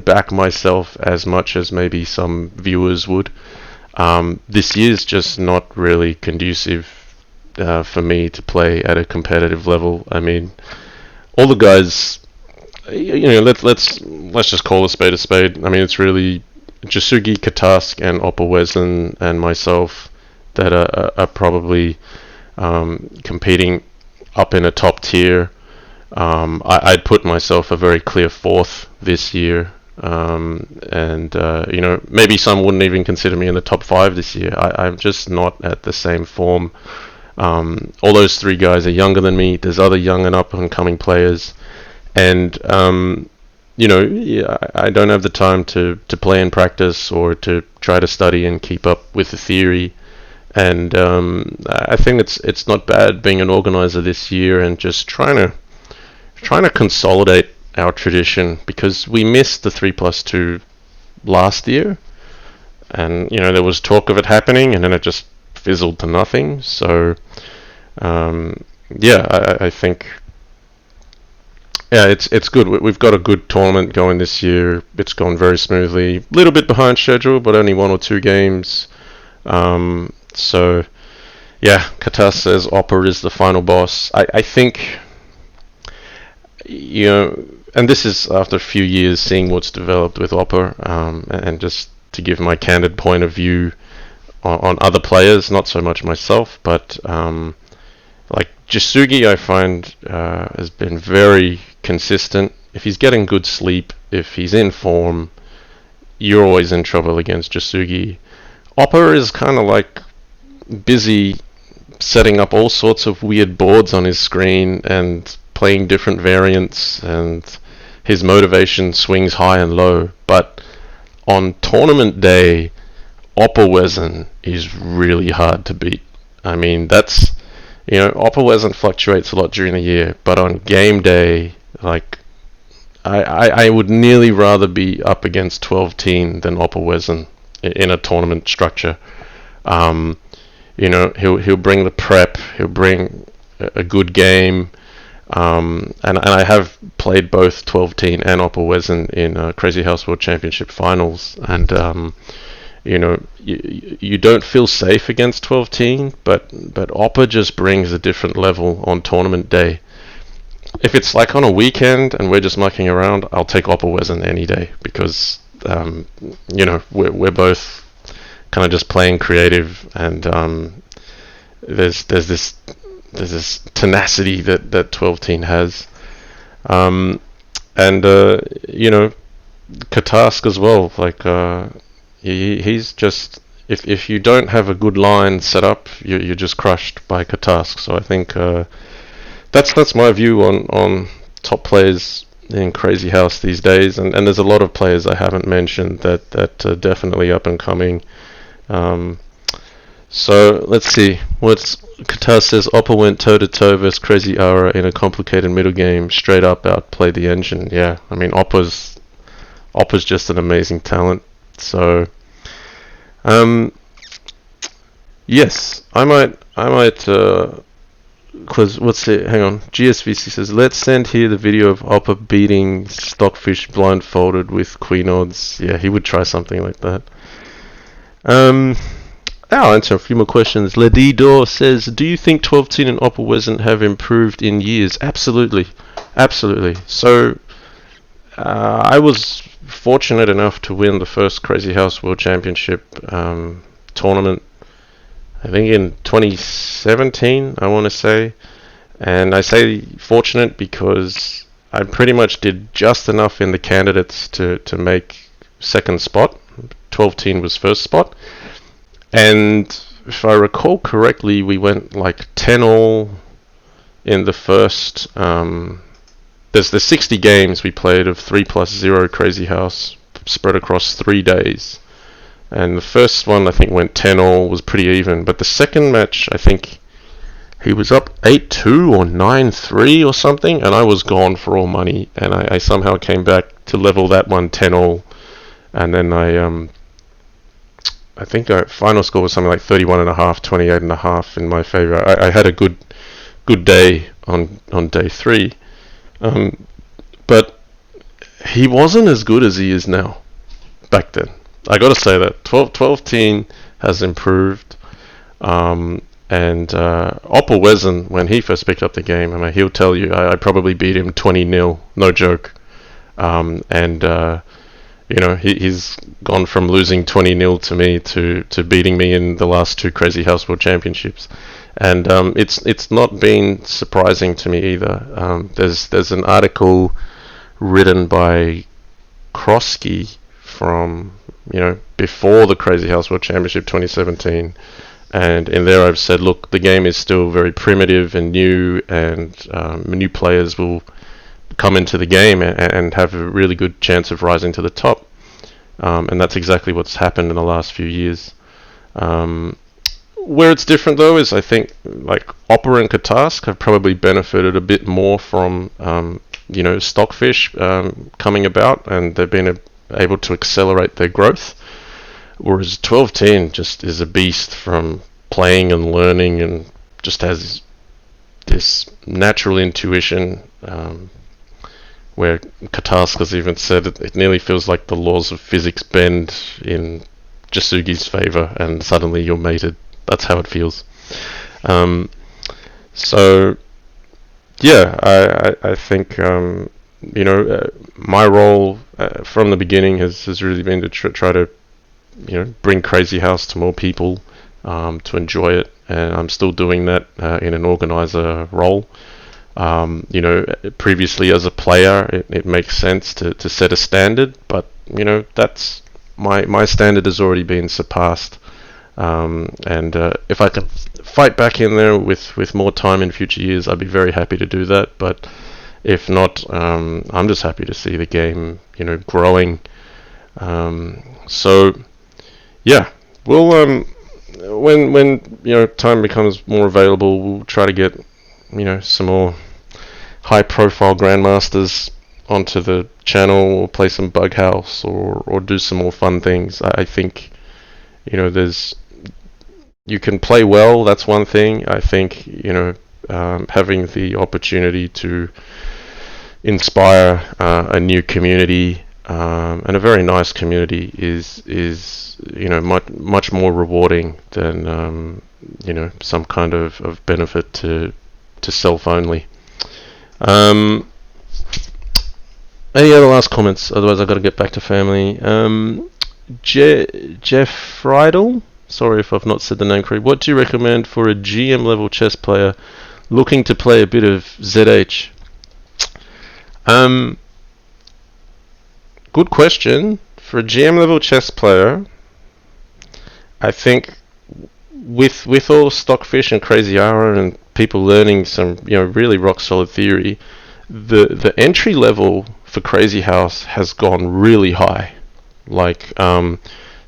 back myself as much as maybe some viewers would. This year's just not really conducive for me to play at a competitive level. I mean, all the guys, let's just call a spade a spade. I mean, it's really Jasugi, Katask, and Opperwesen and myself that are probably competing up in a top tier. I'd put myself a very clear fourth this year. Maybe some wouldn't even consider me in the top 5 this year. I'm just not at the same form. All those 3 guys are younger than me. There's other young and up and coming players, and I don't have the time to play and practice or to try to study and keep up with the theory. And I think it's not bad being an organizer this year and just trying to consolidate our tradition, because we missed the 3+2 last year, and there was talk of it happening, and then it just fizzled to nothing. So I think it's good. We've got a good tournament going this year. It's gone very smoothly. A little bit behind schedule, but only 1 or 2 games. So Katas says Opera is the final boss. I think and this is after a few years seeing what's developed with Opera, and just to give my candid point of view on other players, not so much myself, but like Jasugi, I find has been very consistent. If he's getting good sleep, if he's in form, you're always in trouble against Jasugi. Opera is kind of like busy setting up all sorts of weird boards on his screen and playing different variants, and his motivation swings high and low. But on tournament day, Opperwesen is really hard to beat. I mean, that's, Opperwesen fluctuates a lot during the year, but on game day, like, I would nearly rather be up against 12 teen than Opperwesen in a tournament structure. He'll bring the prep, he'll bring a good game. And I have played both 12 teen and Opperwesen in Crazy House World Championship finals, and you don't feel safe against 12 teen, but Opper just brings a different level on tournament day. if it's like on a weekend and we're just mucking around, I'll take Opperwesen any day because we're both kind of just playing creative, and there's this tenacity that 12 teen has, and Katask as well. Like he's just, if you don't have a good line set up, you're just crushed by Katask. So I think that's my view on top players in Crazy House these days, and there's a lot of players I haven't mentioned that are definitely up and coming. So let's see. What's Katar says? Oppa went toe to toe versus Crazy Ara in a complicated middle game. Straight up outplayed the engine. Yeah, I mean Oppa's just an amazing talent. So, yes, I might. Cause what's it? Hang on. GSVC says, let's send here the video of Oppa beating Stockfish blindfolded with queen odds. Yeah, he would try something like that. I'll answer a few more questions. Ledidor says, do you think 12-teen and Opperwesen have improved in years? Absolutely. So, I was fortunate enough to win the first Crazy House World Championship tournament, I think in 2017, I want to say. And I say fortunate because I pretty much did just enough in the candidates to make second spot. 12-teen was first spot. And if I recall correctly, we went like 10 all in the first. There's the 60 games we played of 3+0 Crazy House spread across 3 days. And the first one I think went 10 all, was pretty even. But the second match, I think he was up 8-2 or 9-3 or something, and I was gone for all money. And I somehow came back to level that one 10 all. And then I think our final score was something like 31.5, 28.5 in my favor. I had a good day on day 3, but he wasn't as good as he is now. Back then, I got to say that 12-teen has improved, and Opperwesen, when he first picked up the game, I mean, he'll tell you I probably beat him 20-0, no joke, and. He's gone from losing 20-0 to me to beating me in the last 2 Crazy House World Championships, and it's not been surprising to me either. There's an article written by Krosky from before the Crazy House World Championship 2017, and in there I've said, look, the game is still very primitive and new, and new players will come into the game and have a really good chance of rising to the top, and that's exactly what's happened in the last few years. Where it's different though is I think like Opera and Katask have probably benefited a bit more from Stockfish coming about, and they've been able to accelerate their growth, whereas 12-teen just is a beast from playing and learning, and just has this natural intuition, where Katask has even said it nearly feels like the laws of physics bend in Jasugi's favor, and suddenly you're mated. That's how it feels. So, yeah, I think my role from the beginning has really been to try to bring Crazy House to more people, to enjoy it, and I'm still doing that in an organizer role. Previously as a player, it makes sense to set a standard, but that's my standard has already been surpassed, and if I can fight back in there with more time in future years, I'd be very happy to do that. But if not, I'm just happy to see the game growing. So yeah, we'll when time becomes more available, we'll try to get some more high-profile grandmasters onto the channel, or play some Bug House, or do some more fun things. I think you can play well. That's one thing. I think having the opportunity to inspire a new community, and a very nice community, is much more rewarding than some kind of benefit to self only. Any other last comments? Otherwise, I've got to get back to family. Jeff Friedel. Sorry if I've not said the name correctly. What do you recommend for a GM level chess player looking to play a bit of ZH? Good question. For a GM level chess player, I think with all Stockfish and Crazy Ara and people learning some really rock solid theory, the entry level for Crazy House has gone really high. Like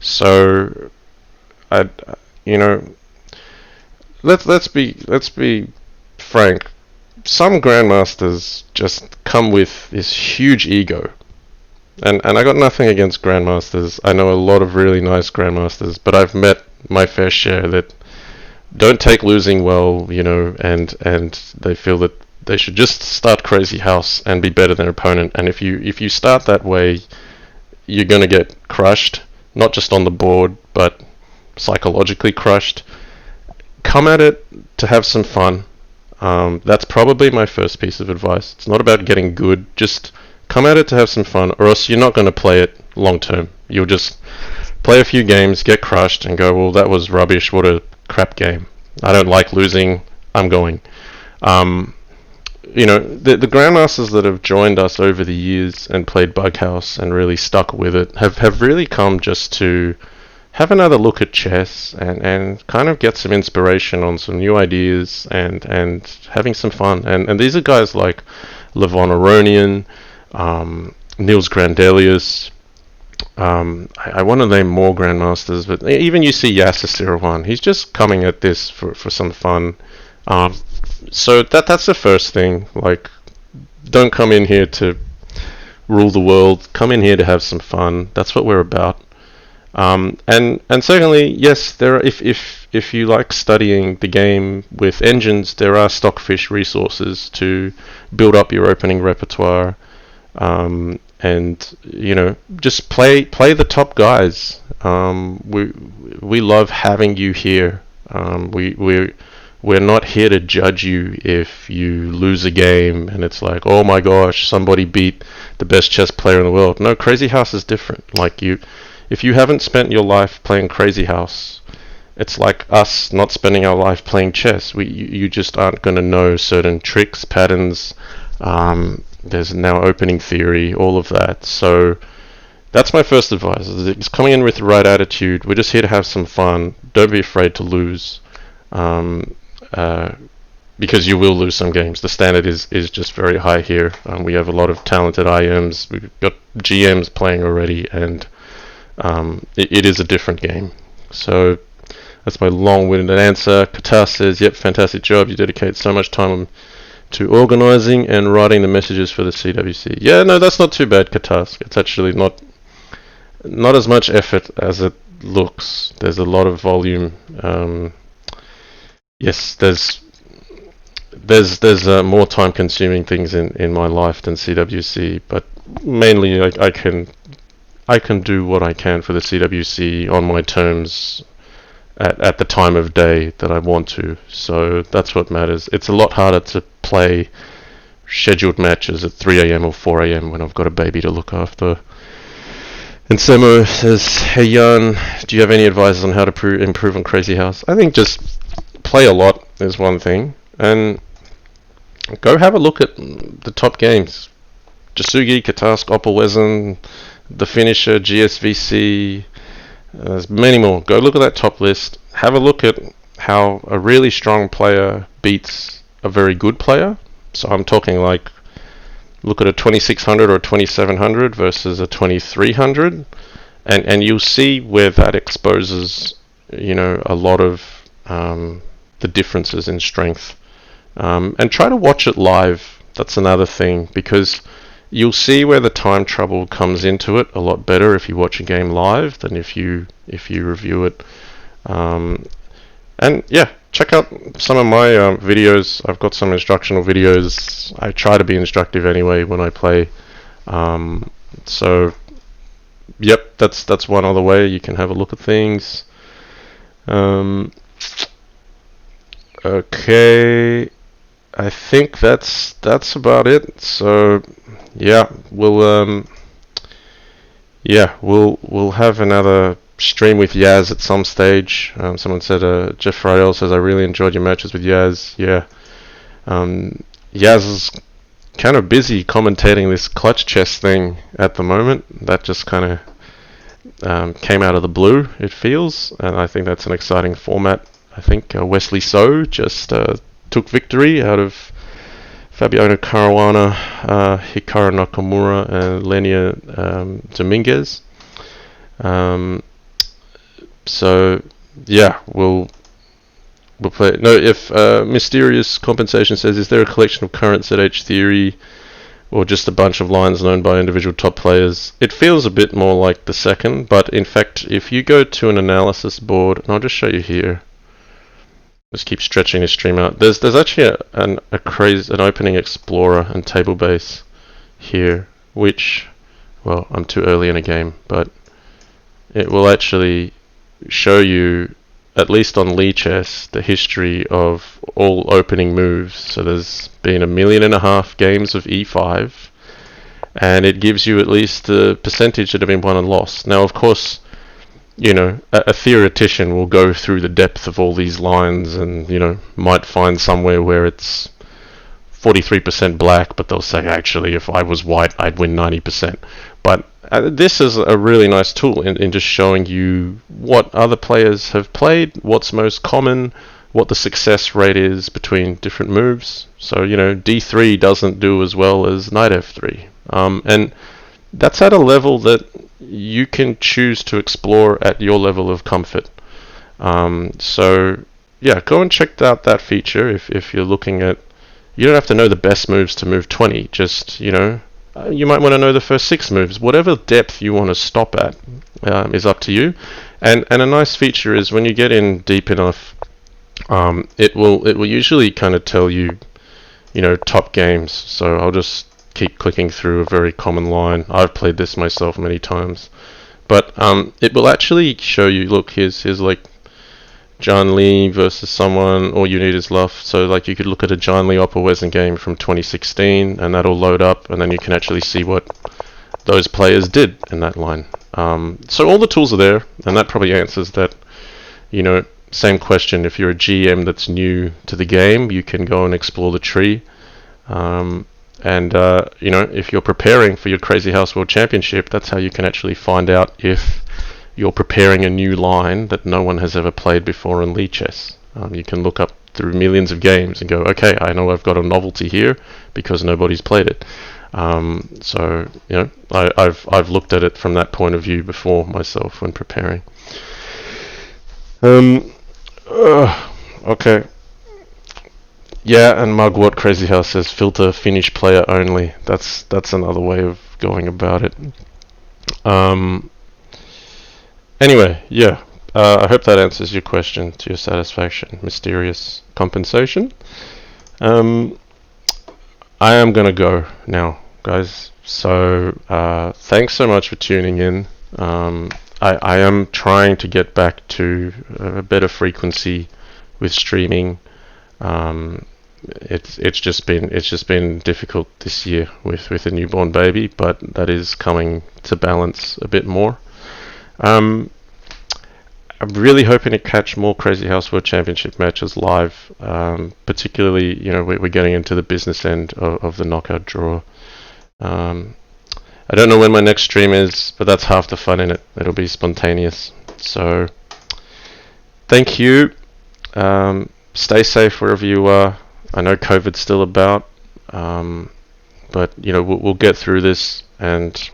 so I let's be frank. Some grandmasters just come with this huge ego. And I got nothing against grandmasters. I know a lot of really nice grandmasters, but I've met my fair share that don't take losing well, and they feel that they should just start Crazy House and be better than their opponent. And if you start that way, you're gonna get crushed, not just on the board, but psychologically crushed. Come at it to have some fun. That's probably my first piece of advice. It's not about getting good, just come at it to have some fun, or else you're not going to play it long term. You'll just play a few games, get crushed, and go, well, that was rubbish, what a crap game. I don't like losing, I'm going. The grandmasters that have joined us over the years and played Bughouse and really stuck with it have really come just to have another look at chess and kind of get some inspiration on some new ideas and having some fun. And these are guys like Levon Aronian, Niels Grandelius. I want to name more grandmasters, but even you see Yasser Sirawan. He's just coming at this for some fun. So that's the first thing. Like, don't come in here to rule the world. Come in here to have some fun. That's what we're about. And secondly, yes, there are, if you like studying the game with engines, there are Stockfish resources to build up your opening repertoire. And just play the top guys. We love having you here. We're not here to judge you if you lose a game and it's like, oh my gosh, somebody beat the best chess player in the world. No, Crazy House is different. Like, if you haven't spent your life playing Crazy House, it's like us not spending our life playing chess. You just aren't going to know certain tricks, patterns. There's now opening theory, all of that. So that's my first advice. It's coming in with the right attitude. We're just here to have some fun. Don't be afraid to lose, because you will lose some games. The standard is just very high here. We have a lot of talented IMs. We've got GMs playing already, and it is a different game. So that's my long-winded answer. Qatar says, yep, fantastic job. You dedicate so much time to organising and writing the messages for the CWC. Yeah, no, that's not too bad, Qatar. It's actually not as much effort as it looks. There's a lot of volume. Yes, there's more time-consuming things in my life than CWC, but mainly I can do what I can for the CWC on my terms at the time of day that I want to. So that's what matters. It's a lot harder to play scheduled matches at 3 a.m. or 4 a.m. when I've got a baby to look after. And Semo says, hey Jan, do you have any advice on how to improve on Crazy House? I think just play a lot is one thing, and go have a look at the top games. Jasugi, Katask, Opelwezen, The Finisher, GSVC, there's many more. Go look at that top list. Have a look at how a really strong player beats a very good player. So I'm talking like, look at a 2600 or a 2700 versus a 2300, and you'll see where that exposes, a lot of the differences in strength. And try to watch it live. That's another thing, because you'll see where the time trouble comes into it a lot better if you watch a game live than if you review it. And yeah, check out some of my videos. I've got some instructional videos. I try to be instructive anyway when I play. So yep, that's one other way you can have a look at things. Okay. I think that's about it. So yeah, we'll have another stream with Yaz at some stage. Someone said, Jeff Friedel says, I really enjoyed your matches with Yaz. Yeah. Yaz is kind of busy commentating this clutch chess thing at the moment. That just kind of came out of the blue, it feels, and I think that's an exciting format. I think Wesley So just took victory out of Fabiano Caruana, Hikaru Nakamura, and Lenia Dominguez. So yeah, we'll play. No, if Mysterious Compensation says, is there a collection of current ZH theory or just a bunch of lines known by individual top players? It feels a bit more like the second, but in fact, if you go to an analysis board, and I'll just show you here. Just keep stretching the stream out. There's actually an opening explorer and table base here, which, well, I'm too early in a game, but it will actually show you, at least on Lichess, the history of all opening moves. So there's been 1.5 million games of E5, and it gives you at least the percentage that have been won and lost. Now, of course, you know, a theoretician will go through the depth of all these lines and, you know, might find somewhere where it's 43% black, but they'll say, actually, if I was white, I'd win 90%. But this is a really nice tool in just showing you what other players have played, what's most common, what the success rate is between different moves. So, you know, D3 doesn't do as well as knight F3. And that's at a level that you can choose to explore at your level of comfort. So yeah, go and check out that feature if you're looking at. You don't have to know the best moves to move 20. Just, you know, you might want to know the first 6 moves. Whatever depth you want to stop at is up to you. And a nice feature is when you get in deep enough, it will usually kind of tell you, you know, top games. So I'll just keep clicking through a very common line. I've played this myself many times, but it will actually show you, look, here's like John Lee versus someone, all you need is luck. So like you could look at a John Lee Opperwesen game from 2016 and that'll load up, and then you can actually see what those players did in that line. So all the tools are there, and that probably answers that, you know, same question. If you're a GM that's new to the game, you can go and explore the tree. And you know, if you're preparing for your Crazy House World Championship, that's how you can actually find out if you're preparing a new line that no one has ever played before in Lichess. You can look up through millions of games and go, okay, I know I've got a novelty here because nobody's played it. So you know, I've looked at it from that point of view before myself when preparing. Okay. Yeah, and Mugwort Crazy House says filter Finnish player only. That's another way of going about it. Anyway, yeah. I hope that answers your question to your satisfaction. Mysterious Compensation. I am gonna go now, guys. So thanks so much for tuning in. I am trying to get back to a better frequency with streaming. It's just been difficult this year with a newborn baby, but that is coming to balance a bit more. I'm really hoping to catch more Crazy House World Championship matches live, particularly, you know, we're getting into the business end of the knockout draw. I don't know when my next stream is, but that's half the fun in it. It'll be spontaneous. So thank you. Stay safe wherever you are. I know COVID's still about, but you know, we'll get through this, and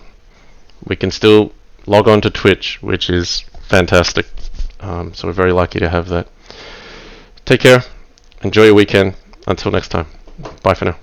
we can still log on to Twitch, which is fantastic. So we're very lucky to have that. Take care. Enjoy your weekend. Until next time. Bye for now.